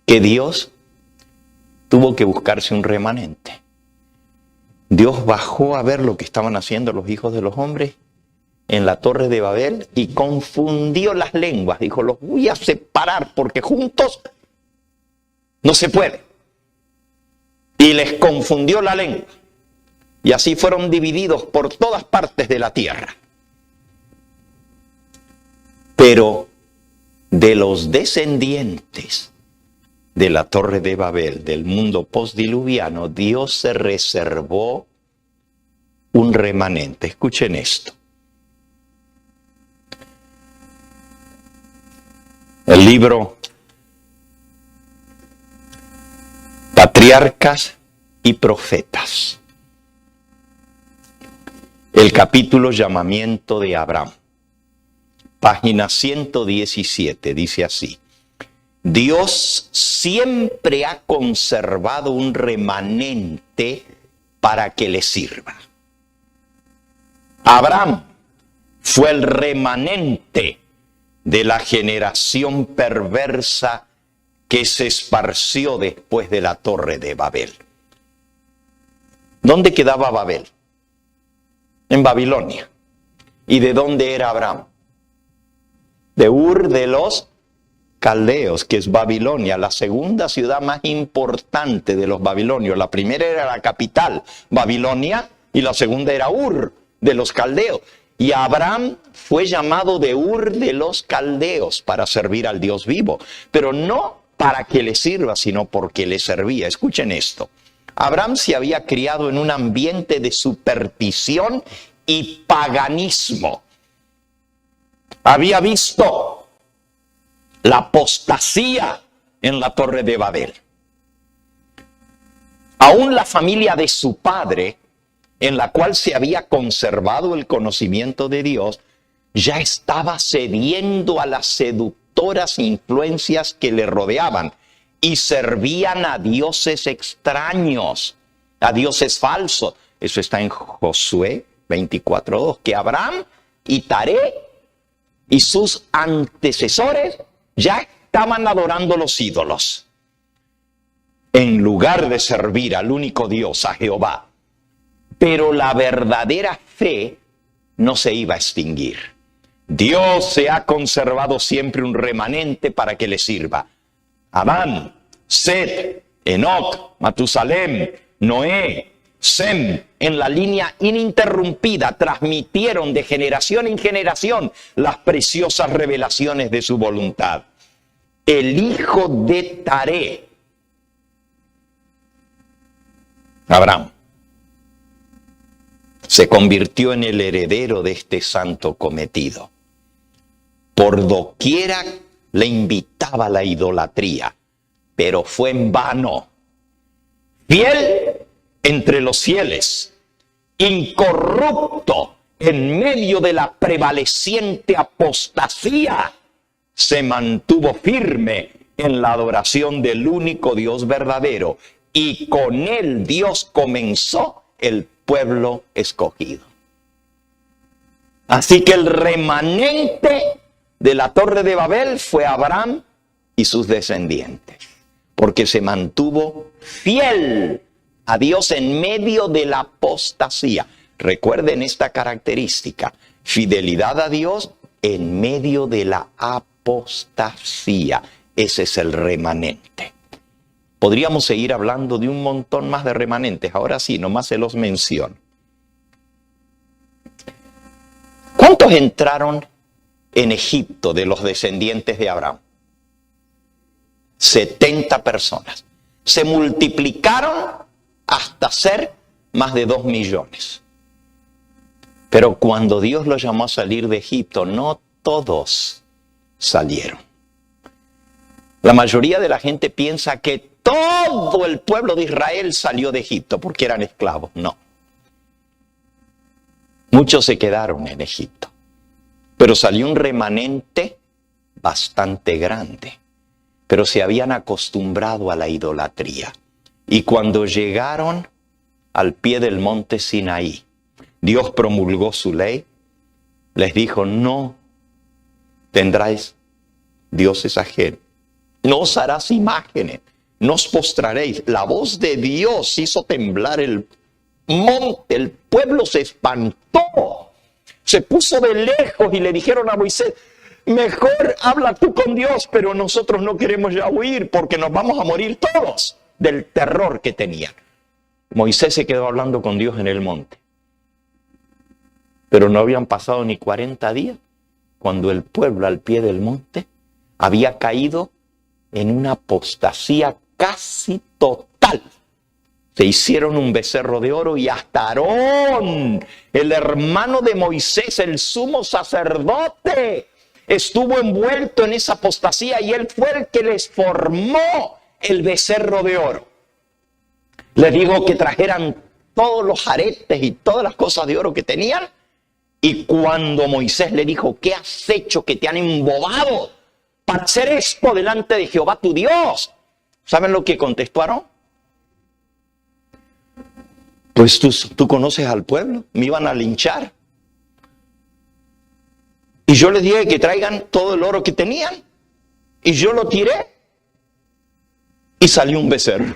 que Dios tuvo que buscarse un remanente. Dios bajó a ver lo que estaban haciendo los hijos de los hombres en la Torre de Babel y confundió las lenguas. Dijo, los voy a separar porque juntos no se puede. Y les confundió la lengua. Y así fueron divididos por todas partes de la tierra. Pero de los descendientes de la Torre de Babel, del mundo postdiluviano, Dios se reservó un remanente. Escuchen esto. El libro Patriarcas y Profetas. El capítulo Llamamiento de Abraham. Página 117, dice así. Dios siempre ha conservado un remanente para que le sirva. Abraham fue el remanente de la generación perversa que se esparció después de la Torre de Babel. ¿Dónde quedaba Babel? En Babilonia. ¿Y de dónde era Abraham? De Ur de los Caldeos, que es Babilonia, la segunda ciudad más importante de los babilonios. La primera era la capital, Babilonia, y la segunda era Ur de los Caldeos. Y Abraham fue llamado de Ur de los Caldeos para servir al Dios vivo, pero no para que le sirva, sino porque le servía. Escuchen esto. Abraham se había criado en un ambiente de superstición y paganismo. Había visto la apostasía en la Torre de Babel. Aún la familia de su padre, en la cual se había conservado el conocimiento de Dios, ya estaba cediendo a las seductoras influencias que le rodeaban y servían a dioses extraños, a dioses falsos. Eso está en Josué 24:2, que Abraham y Taré y sus antecesores ya estaban adorando los ídolos, en lugar de servir al único Dios, a Jehová. Pero la verdadera fe no se iba a extinguir. Dios se ha conservado siempre un remanente para que le sirva. Adán, Set, Enoc, Matusalem, Noé, Sem, en la línea ininterrumpida, transmitieron de generación en generación las preciosas revelaciones de su voluntad. El hijo de Taré, Abraham, se convirtió en el heredero de este santo cometido. Por doquiera le invitaba a la idolatría, pero fue en vano. Fiel entre los fieles, incorrupto en medio de la prevaleciente apostasía, se mantuvo firme en la adoración del único Dios verdadero, y con él Dios comenzó el pueblo escogido. Así que el remanente de la Torre de Babel fue Abraham y sus descendientes, porque se mantuvo fiel a Dios en medio de la apostasía. Recuerden esta característica: fidelidad a Dios en medio de la apostasía. Ese es el remanente. Podríamos seguir hablando de un montón más de remanentes. Ahora sí, nomás se los menciono. ¿Cuántos entraron en Egipto de los descendientes de Abraham? 70 personas. Se multiplicaron hasta ser más de 2 millones. Pero cuando Dios los llamó a salir de Egipto, no todos salieron. La mayoría de la gente piensa que todo el pueblo de Israel salió de Egipto porque eran esclavos. No. Muchos se quedaron en Egipto. Pero salió un remanente bastante grande. Pero se habían acostumbrado a la idolatría. Y cuando llegaron al pie del monte Sinaí, Dios promulgó su ley, les dijo: no tendráis dioses ajenos, no os harás imágenes, no os postraréis. La voz de Dios hizo temblar el monte, el pueblo se espantó, se puso de lejos y le dijeron a Moisés: mejor habla tú con Dios, pero nosotros no queremos ya huir porque nos vamos a morir todos del terror que tenían. Moisés se quedó hablando con Dios en el monte. Pero no habían pasado ni 40 días cuando el pueblo al pie del monte había caído en una apostasía casi total. Se hicieron un becerro de oro y hasta Aarón, el hermano de Moisés, el sumo sacerdote, estuvo envuelto en esa apostasía y él fue el que les formó el becerro de oro. Les digo que trajeran todos los aretes y todas las cosas de oro que tenían. Y cuando Moisés le dijo: ¿qué has hecho que te han embobado para hacer esto delante de Jehová tu Dios? ¿Saben lo que contestó Aarón? Pues tú conoces al pueblo, me iban a linchar. Y yo les dije que traigan todo el oro que tenían. Y yo lo tiré. Y salió un becerro.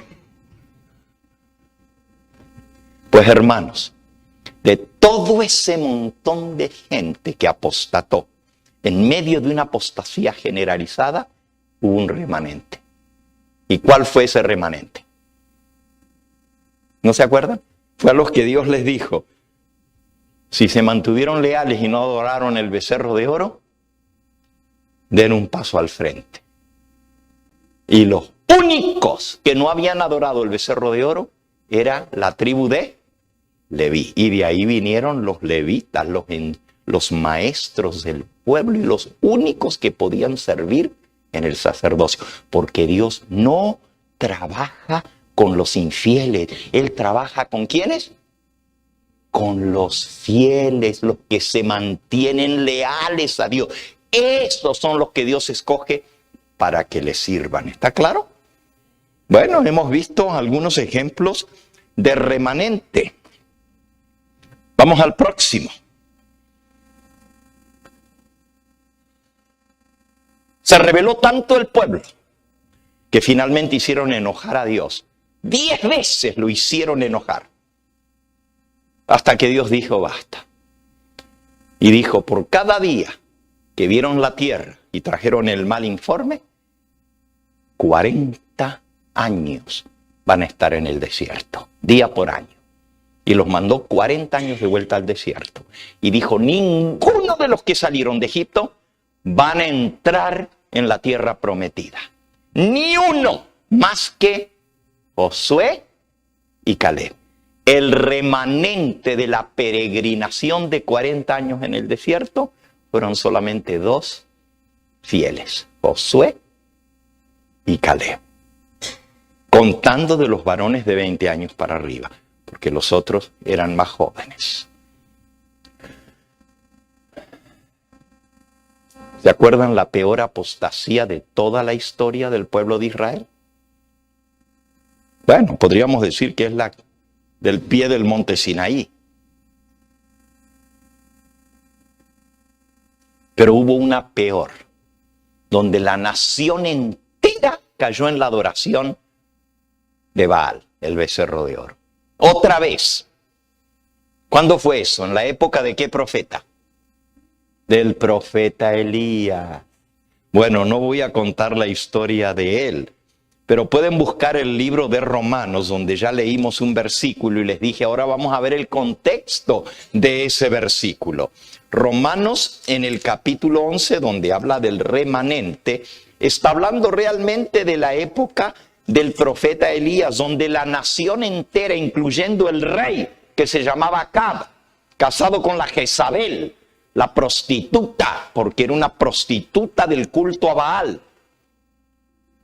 Pues hermanos, de todo ese montón de gente que apostató, en medio de una apostasía generalizada, hubo un remanente. ¿Y cuál fue ese remanente? ¿No se acuerdan? Fue a los que Dios les dijo: si se mantuvieron leales y no adoraron el becerro de oro, den un paso al frente. Y los únicos que no habían adorado el becerro de oro era la tribu de Leví. Y de ahí vinieron los levitas, los maestros del pueblo y los únicos que podían servir en el sacerdocio. Porque Dios no trabaja con los infieles. Él trabaja ¿con quiénes? Con los fieles, los que se mantienen leales a Dios. Esos son los que Dios escoge para que le sirvan. ¿Está claro? Bueno, hemos visto algunos ejemplos de remanente. Vamos al próximo. Se rebeló tanto el pueblo que finalmente hicieron enojar a Dios. 10 veces lo hicieron enojar. Hasta que Dios dijo: basta. Y dijo: por cada día que vieron la tierra y trajeron el mal informe, 40 años van a estar en el desierto, día por año. Y los mandó 40 años de vuelta al desierto. Y dijo, ninguno de los que salieron de Egipto van a entrar en la tierra prometida. Ni uno, más que Josué y Caleb. El remanente de la peregrinación de 40 años en el desierto fueron solamente 2 fieles, Josué y Caleb. Contando de los varones de 20 años para arriba, porque los otros eran más jóvenes. ¿Se acuerdan la peor apostasía de toda la historia del pueblo de Israel? Bueno, podríamos decir que es la del pie del monte Sinaí. Pero hubo una peor, donde la nación entera cayó en la adoración de Baal, el becerro de oro. Otra vez. ¿Cuándo fue eso? ¿En la época de qué profeta? Del profeta Elías. Bueno, no voy a contar la historia de él, pero pueden buscar el libro de Romanos, donde ya leímos un versículo y les dije, ahora vamos a ver el contexto de ese versículo. Romanos, en el capítulo 11, donde habla del remanente, está hablando realmente de la época del profeta Elías, donde la nación entera, incluyendo el rey, que se llamaba Acab, casado con la Jezabel, la prostituta, porque era una prostituta del culto a Baal,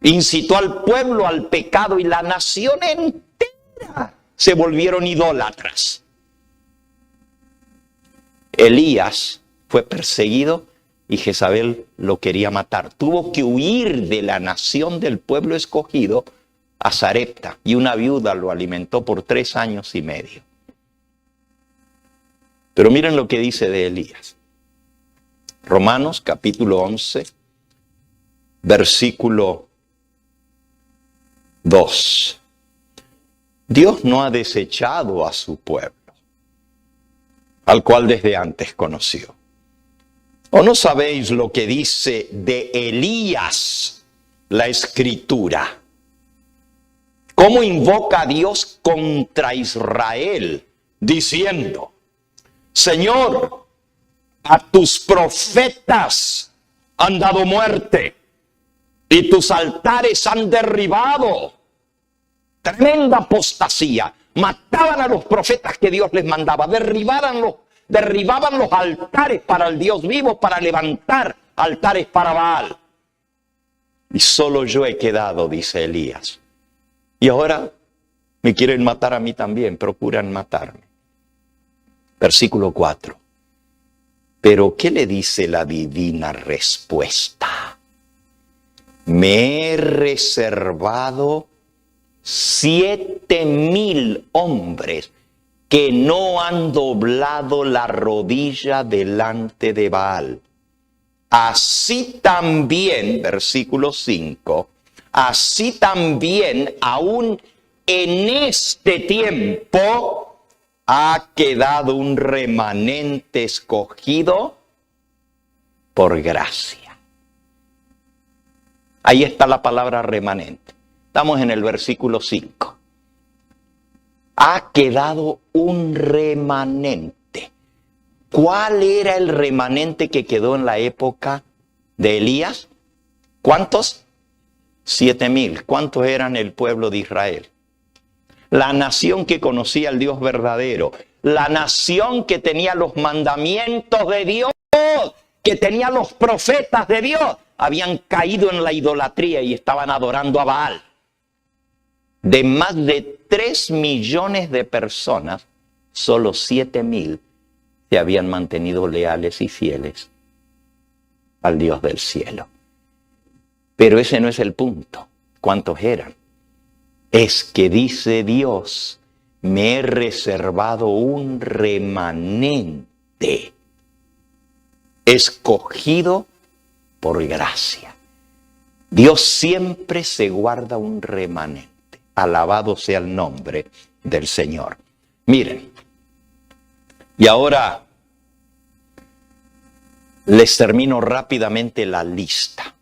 incitó al pueblo al pecado y la nación entera se volvieron idólatras. Elías fue perseguido y Jezabel lo quería matar. Tuvo que huir de la nación del pueblo escogido a Sarepta y una viuda lo alimentó por 3 años y medio. Pero miren lo que dice de Elías. Romanos capítulo 11, versículo 2. Dios no ha desechado a su pueblo, al cual desde antes conoció. ¿O no sabéis lo que dice de Elías la Escritura? ¿Cómo invoca a Dios contra Israel, diciendo, Señor, a tus profetas han dado muerte y tus altares han derribado? Tremenda apostasía. Mataban a los profetas que Dios les mandaba, derribaban los altares para el Dios vivo, para levantar altares para Baal. Y solo yo he quedado, dice Elías. Y ahora me quieren matar a mí también, procuran matarme. Versículo 4. Pero ¿qué le dice la divina respuesta? Me he reservado 7,000 hombres que no han doblado la rodilla delante de Baal. Así también, versículo 5, así también aún en este tiempo ha quedado un remanente escogido por gracia. Ahí está la palabra remanente. Estamos en el versículo 5. Ha quedado un remanente. ¿Cuál era el remanente que quedó en la época de Elías? ¿Cuántos? 7,000. ¿Cuántos eran el pueblo de Israel? La nación que conocía al Dios verdadero. La nación que tenía los mandamientos de Dios, que tenía los profetas de Dios. Habían caído en la idolatría y estaban adorando a Baal. De más de 3 millones de personas, solo 7,000 se habían mantenido leales y fieles al Dios del cielo. Pero ese no es el punto. ¿Cuántos eran? Es que dice Dios, me he reservado un remanente escogido por gracia. Dios siempre se guarda un remanente. Alabado sea el nombre del Señor. Miren, y ahora les termino rápidamente la lista.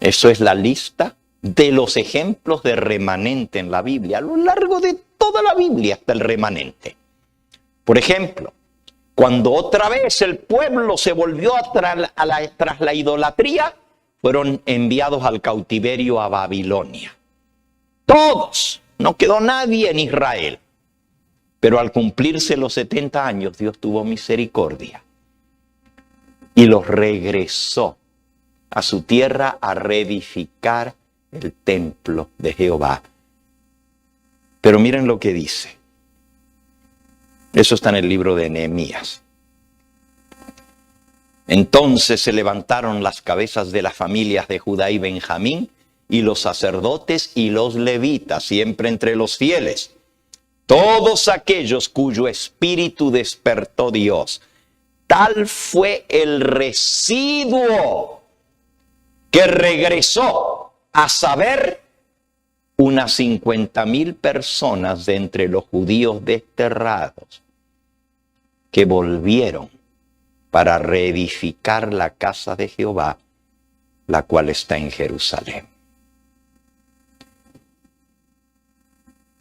Eso es la lista de los ejemplos de remanente en la Biblia. A lo largo de toda la Biblia está el remanente. Por ejemplo, cuando otra vez el pueblo se volvió tras la idolatría, fueron enviados al cautiverio a Babilonia. Todos, no quedó nadie en Israel. Pero al cumplirse los 70 años, Dios tuvo misericordia y los regresó a su tierra a reedificar el templo de Jehová. Pero miren lo que dice. Eso está en el libro de Nehemías. Entonces se levantaron las cabezas de las familias de Judá y Benjamín, y los sacerdotes y los levitas, siempre entre los fieles, todos aquellos cuyo espíritu despertó Dios. Tal fue el residuo que regresó, a saber, unas 50,000 personas de entre los judíos desterrados que volvieron para reedificar la casa de Jehová, la cual está en Jerusalén.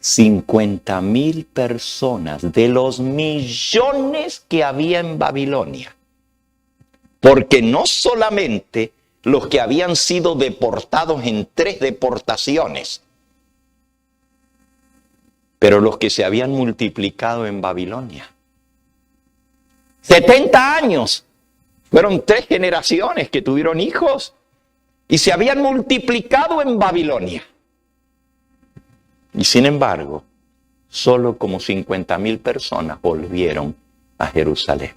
50,000 personas de los millones que había en Babilonia. Porque no solamente los que habían sido deportados en 3 deportaciones, pero los que se habían multiplicado en Babilonia. 70 años. Fueron 3 generaciones que tuvieron hijos y se habían multiplicado en Babilonia. Y sin embargo, solo como 50,000 personas volvieron a Jerusalén.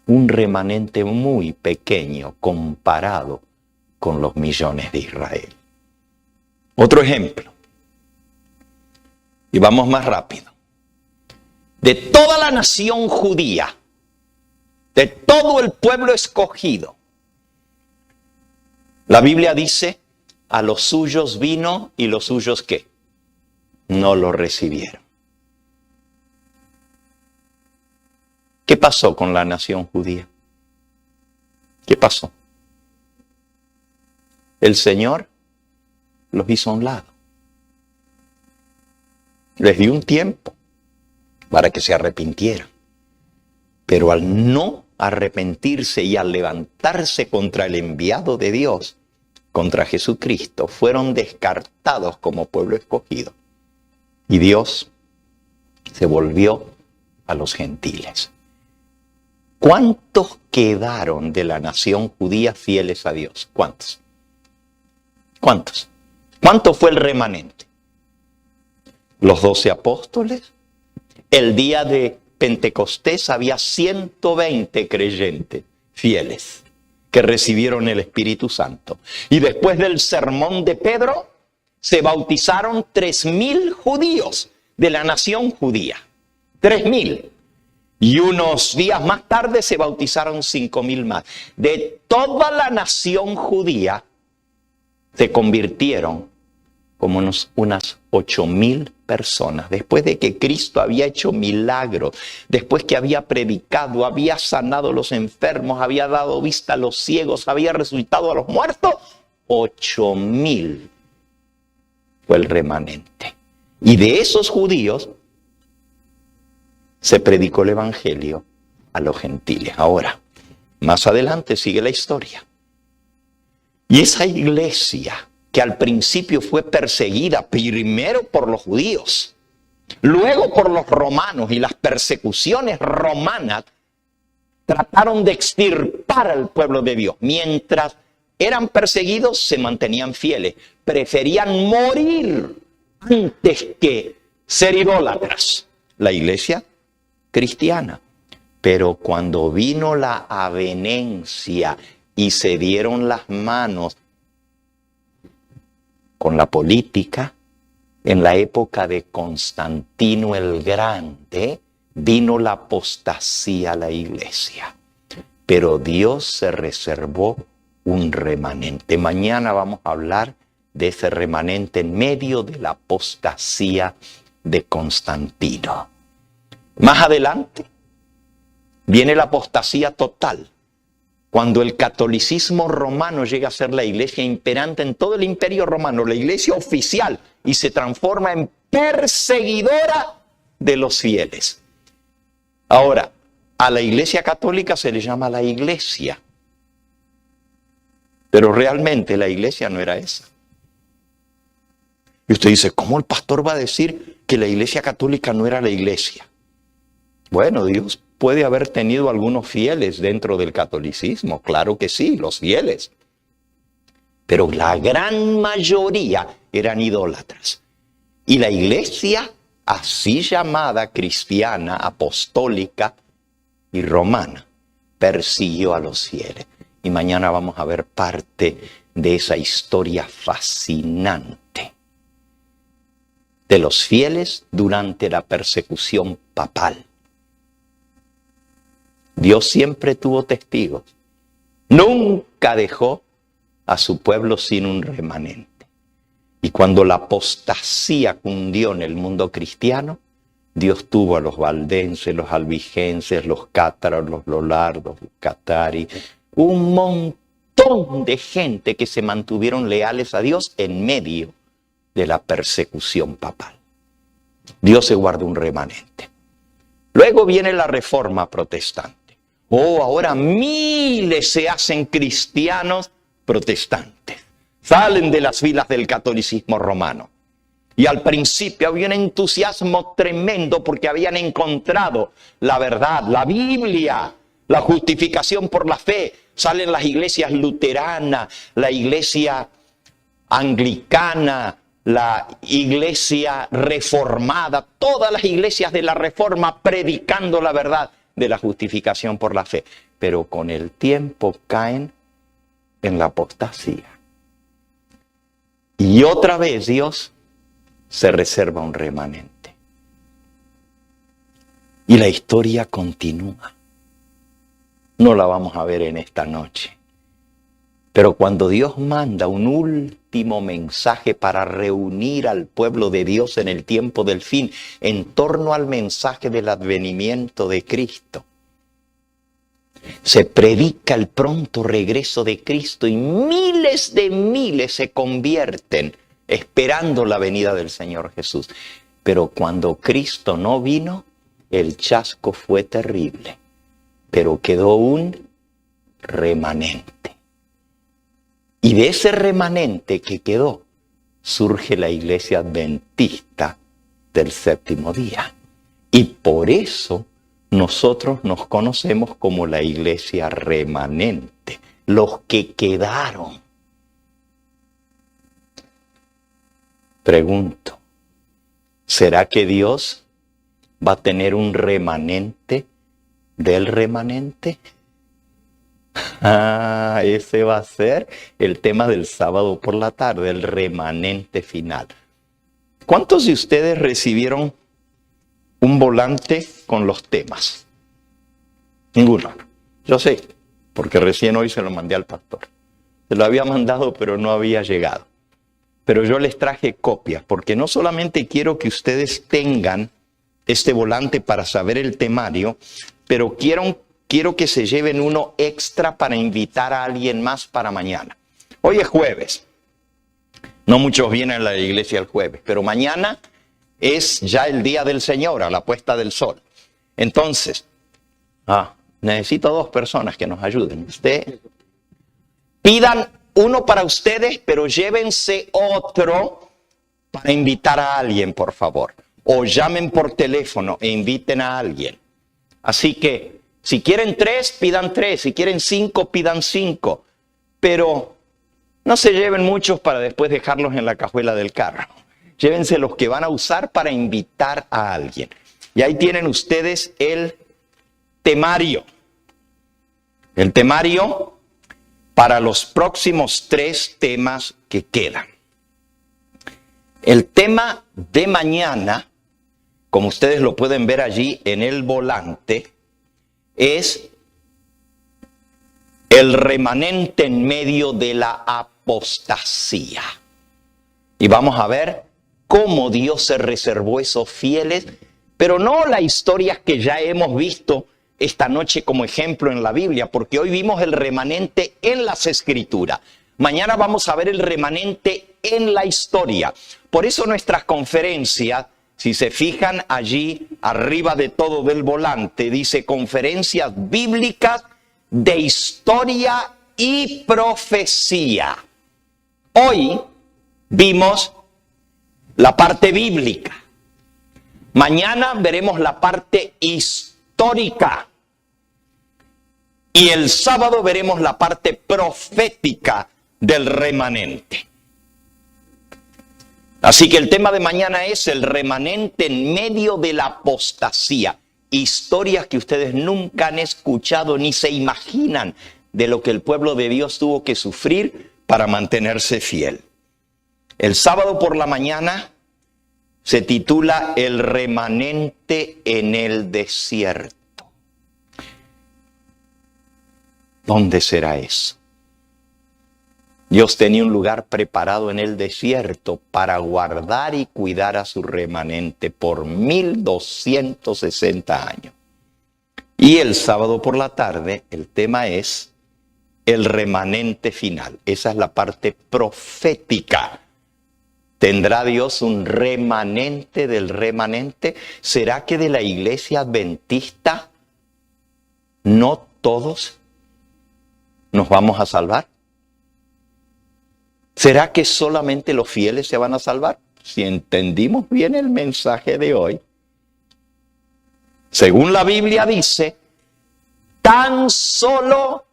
Un remanente muy pequeño comparado con los millones de Israel. Otro ejemplo. Y vamos más rápido. De toda la nación judía, de todo el pueblo escogido, la Biblia dice, a los suyos vino y los suyos ¿qué? No lo recibieron. ¿Qué pasó con la nación judía? ¿Qué pasó? El Señor los hizo a un lado. Les dio un tiempo para que se arrepintieran. Pero al no arrepentirse y al levantarse contra el enviado de Dios, contra Jesucristo, fueron descartados como pueblo escogido. Y Dios se volvió a los gentiles. ¿Cuántos quedaron de la nación judía fieles a Dios? ¿Cuántos? ¿Cuántos? ¿Cuánto fue el remanente? Los 12 apóstoles. El día de Pentecostés había 120 creyentes fieles que recibieron el Espíritu Santo. Y después del sermón de Pedro, se bautizaron 3,000 judíos de la nación judía. 3,000. Y unos días más tarde se bautizaron 5,000 más. De toda la nación judía se convirtieron como unas 8,000 personas. Después de que Cristo había hecho milagros, después que había predicado, había sanado a los enfermos, había dado vista a los ciegos, había resucitado a los muertos, 8,000 fue el remanente. Y de esos judíos se predicó el evangelio a los gentiles. Ahora, más adelante sigue la historia. Y esa iglesia que al principio fue perseguida primero por los judíos, luego por los romanos, y las persecuciones romanas trataron de extirpar al pueblo de Dios. Mientras eran perseguidos, se mantenían fieles. Preferían morir antes que ser idólatras. La iglesia cristiana. Pero cuando vino la avenencia y se dieron las manos con la política, en la época de Constantino el Grande, vino la apostasía a la iglesia. Pero Dios se reservó un remanente. Mañana vamos a hablar de ese remanente en medio de la apostasía de Constantino. Más adelante viene la apostasía total Cuando el catolicismo romano llega a ser la iglesia imperante en todo el imperio romano, la iglesia oficial, y se transforma en perseguidora de los fieles. Ahora, a la iglesia católica se le llama la iglesia, pero realmente la iglesia no era esa. Y usted dice, ¿cómo el pastor va a decir que la iglesia católica no era la iglesia? Bueno, Dios puede haber tenido algunos fieles dentro del catolicismo, claro que sí, los fieles. Pero la gran mayoría eran idólatras. Y la iglesia, así llamada cristiana, apostólica y romana, persiguió a los fieles. Y mañana vamos a ver parte de esa historia fascinante de los fieles durante la persecución papal. Dios siempre tuvo testigos. Nunca dejó a su pueblo sin un remanente. Y cuando la apostasía cundió en el mundo cristiano, Dios tuvo a los valdenses, los albigenses, los cátaros, los lolardos, los catarí, un montón de gente que se mantuvieron leales a Dios en medio de la persecución papal. Dios se guardó un remanente. Luego viene la Reforma Protestante. Ahora miles se hacen cristianos protestantes. Salen de las filas del catolicismo romano. Y al principio había un entusiasmo tremendo porque habían encontrado la verdad, la Biblia, la justificación por la fe. Salen las iglesias luteranas, la iglesia anglicana, la iglesia reformada, todas las iglesias de la Reforma predicando la verdad de la justificación por la fe. Pero con el tiempo caen en la apostasía. Y otra vez Dios se reserva un remanente. Y la historia continúa. No la vamos a ver en esta noche. Pero cuando Dios manda un último mensaje para reunir al pueblo de Dios en el tiempo del fin, en torno al mensaje del advenimiento de Cristo, se predica el pronto regreso de Cristo y miles de miles se convierten esperando la venida del Señor Jesús. Pero cuando Cristo no vino, el chasco fue terrible, pero quedó un remanente. Y de ese remanente que quedó, surge la iglesia adventista del séptimo día. Y por eso nosotros nos conocemos como la iglesia remanente, los que quedaron. Pregunto, ¿será que Dios va a tener un remanente del remanente? Ese va a ser el tema del sábado por la tarde, el remanente final. ¿Cuántos de ustedes recibieron un volante con los temas? Ninguno. Yo sé, porque recién hoy se lo mandé al pastor. Se lo había mandado, pero no había llegado. Pero yo les traje copias, porque no solamente quiero que ustedes tengan este volante para saber el temario, pero quiero que se lleven uno extra para invitar a alguien más para mañana. Hoy es jueves. No muchos vienen a la iglesia el jueves, pero mañana es ya el día del Señor, a la puesta del sol. Entonces, necesito 2 personas que nos ayuden. Pidan uno para ustedes, pero llévense otro para invitar a alguien, por favor. O llamen por teléfono e inviten a alguien. Así que, si quieren 3, pidan 3. Si quieren 5, pidan 5. Pero no se lleven muchos para después dejarlos en la cajuela del carro. Llévense los que van a usar para invitar a alguien. Y ahí tienen ustedes el temario. El temario para los próximos 3 temas que quedan. El tema de mañana, como ustedes lo pueden ver allí en el volante, es el remanente en medio de la apostasía. Y vamos a ver cómo Dios se reservó esos fieles, pero no las historias que ya hemos visto esta noche como ejemplo en la Biblia, porque hoy vimos el remanente en las Escrituras. Mañana vamos a ver el remanente en la historia. Por eso nuestras conferencias, si se fijan allí arriba de todo del volante, dice conferencias bíblicas de historia y profecía. Hoy vimos la parte bíblica. Mañana veremos la parte histórica. Y el sábado veremos la parte profética del remanente. Así que el tema de mañana es el remanente en medio de la apostasía. Historias que ustedes nunca han escuchado ni se imaginan de lo que el pueblo de Dios tuvo que sufrir para mantenerse fiel. El sábado por la mañana se titula El remanente en el desierto. ¿Dónde será eso? Dios tenía un lugar preparado en el desierto para guardar y cuidar a su remanente por 1260 años. Y el sábado por la tarde el tema es el remanente final. Esa es la parte profética. ¿Tendrá Dios un remanente del remanente? ¿Será que de la iglesia adventista no todos nos vamos a salvar? ¿Será que solamente los fieles se van a salvar? Si entendimos bien el mensaje de hoy, según la Biblia dice, tan solo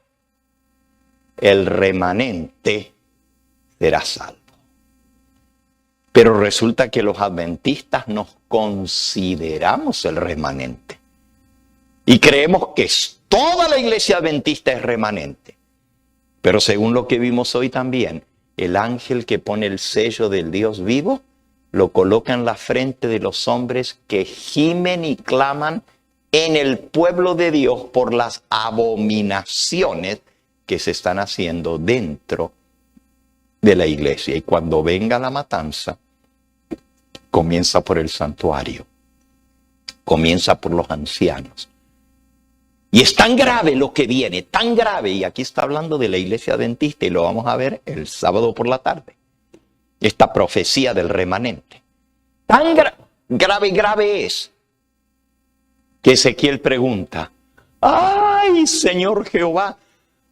el remanente será salvo. Pero resulta que los adventistas nos consideramos el remanente. Y creemos que toda la iglesia adventista es remanente. Pero según lo que vimos hoy también, el ángel que pone el sello del Dios vivo, lo coloca en la frente de los hombres que gimen y claman en el pueblo de Dios por las abominaciones que se están haciendo dentro de la iglesia. Y cuando venga la matanza, comienza por el santuario, comienza por los ancianos. Y es tan grave lo que viene, tan grave, y aquí está hablando de la iglesia adventista y lo vamos a ver el sábado por la tarde. Esta profecía del remanente. Tan grave es que Ezequiel pregunta, ¡ay, Señor Jehová!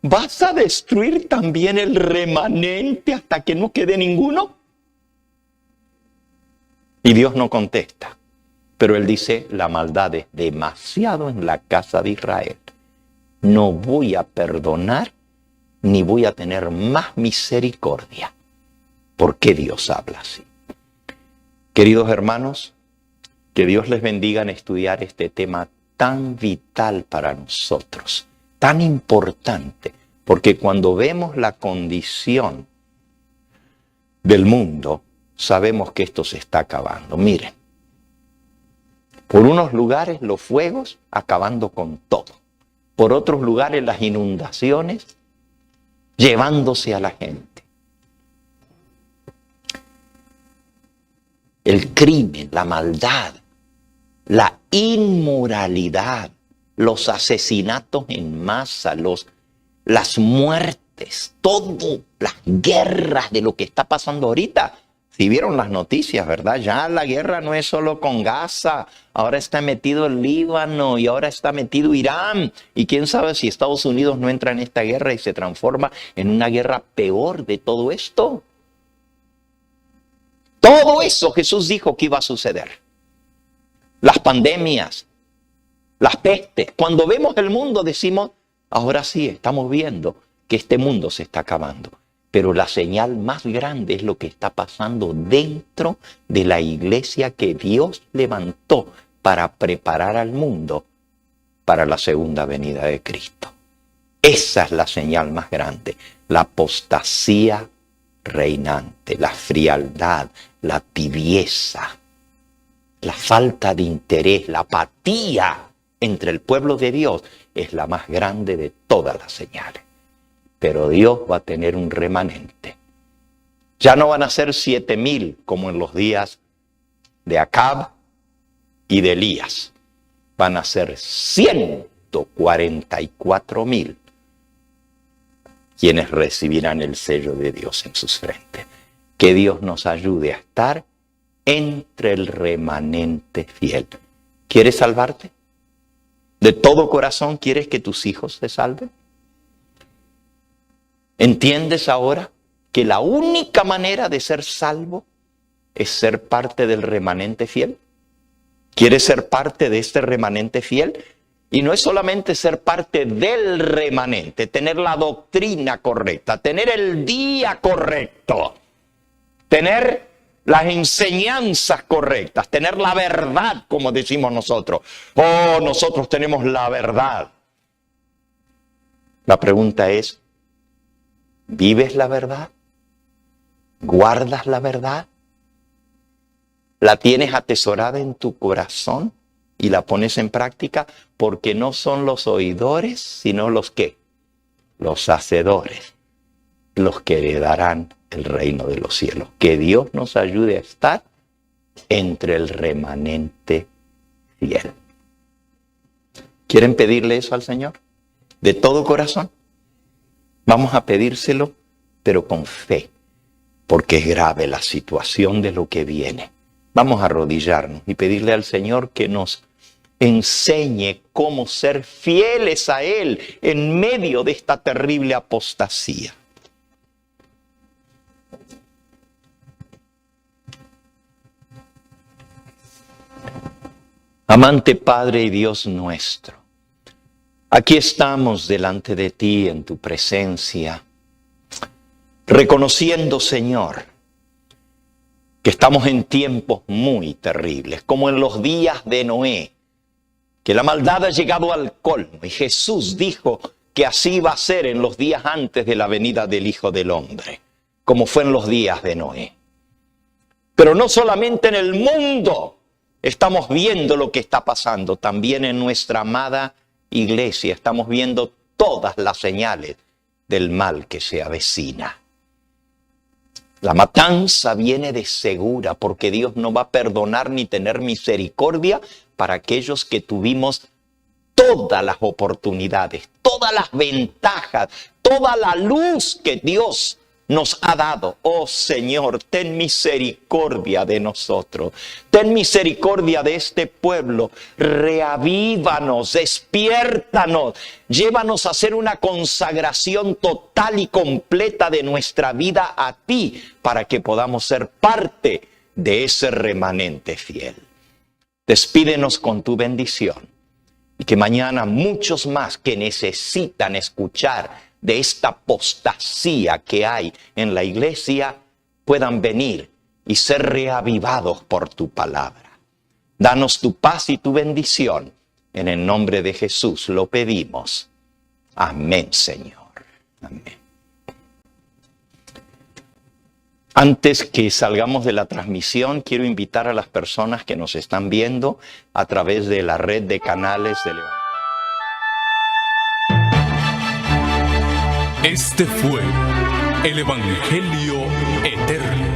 ¿Vas a destruir también el remanente hasta que no quede ninguno? Y Dios no contesta. Pero él dice, la maldad es demasiado en la casa de Israel. No voy a perdonar ni voy a tener más misericordia. ¿Por qué Dios habla así? Queridos hermanos, que Dios les bendiga en estudiar este tema tan vital para nosotros, tan importante, porque cuando vemos la condición del mundo, sabemos que esto se está acabando. Miren, por unos lugares los fuegos acabando con todo, por otros lugares las inundaciones llevándose a la gente. El crimen, la maldad, la inmoralidad, los asesinatos en masa, las muertes, todo, las guerras de lo que está pasando ahorita. Si vieron las noticias, ¿verdad? Ya la guerra no es solo con Gaza, ahora está metido el Líbano y ahora está metido Irán. Y quién sabe si Estados Unidos no entra en esta guerra y se transforma en una guerra peor de todo esto. Todo eso Jesús dijo que iba a suceder. Las pandemias, las pestes. Cuando vemos el mundo decimos, ahora sí, estamos viendo que este mundo se está acabando. Pero la señal más grande es lo que está pasando dentro de la iglesia que Dios levantó para preparar al mundo para la segunda venida de Cristo. Esa es la señal más grande, la apostasía reinante, la frialdad, la tibieza, la falta de interés, la apatía entre el pueblo de Dios es la más grande de todas las señales. Pero Dios va a tener un remanente. Ya no van a ser 7,000 como en los días de Acab y de Elías. Van a ser 100 144,000 quienes recibirán el sello de Dios en sus frentes. Que Dios nos ayude a estar entre el remanente fiel. ¿Quieres salvarte? ¿De todo corazón quieres que tus hijos se salven? ¿Entiendes ahora que la única manera de ser salvo es ser parte del remanente fiel? ¿Quieres ser parte de este remanente fiel? Y no es solamente ser parte del remanente, tener la doctrina correcta, tener el día correcto, tener las enseñanzas correctas, tener la verdad, como decimos nosotros. Oh, nosotros tenemos la verdad. La pregunta es, ¿vives la verdad? ¿Guardas la verdad? ¿La tienes atesorada en tu corazón y la pones en práctica? Porque no son los oidores, sino los ¿qué? Los hacedores, los que heredarán el reino de los cielos. Que Dios nos ayude a estar entre el remanente fiel. ¿Quieren pedirle eso al Señor? ¿De todo corazón? Vamos a pedírselo, pero con fe, porque es grave la situación de lo que viene. Vamos a arrodillarnos y pedirle al Señor que nos enseñe cómo ser fieles a Él en medio de esta terrible apostasía. Amante Padre y Dios nuestro, aquí estamos delante de ti en tu presencia, reconociendo, Señor, que estamos en tiempos muy terribles, como en los días de Noé, que la maldad ha llegado al colmo, y Jesús dijo que así iba a ser en los días antes de la venida del Hijo del Hombre, como fue en los días de Noé. Pero no solamente en el mundo estamos viendo lo que está pasando, también en nuestra amada iglesia estamos viendo todas las señales del mal que se avecina. La matanza viene de segura, porque Dios no va a perdonar ni tener misericordia para aquellos que tuvimos todas las oportunidades, todas las ventajas, toda la luz que Dios nos ha dado. Oh Señor, ten misericordia de nosotros. Ten misericordia de este pueblo. Reavívanos, despiértanos. Llévanos a hacer una consagración total y completa de nuestra vida a ti, para que podamos ser parte de ese remanente fiel. Despídenos con tu bendición, y que mañana muchos más que necesitan escuchar de esta apostasía que hay en la iglesia puedan venir y ser reavivados por tu palabra. Danos tu paz y tu bendición. En el nombre de Jesús lo pedimos. Amén, Señor. Amén. Antes que salgamos de la transmisión, quiero invitar a las personas que nos están viendo a través de la red de canales del Evangelio. Este fue el Evangelio Eterno,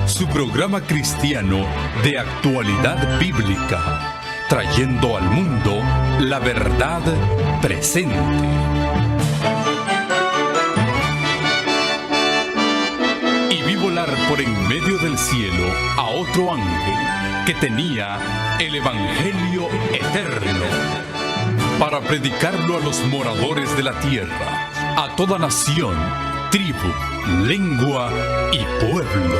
su programa cristiano de actualidad bíblica, trayendo al mundo la verdad presente. Y vi volar por en medio del cielo a otro ángel que tenía el Evangelio Eterno, para predicarlo a los moradores de la tierra, a toda nación, tribu, lengua y pueblo.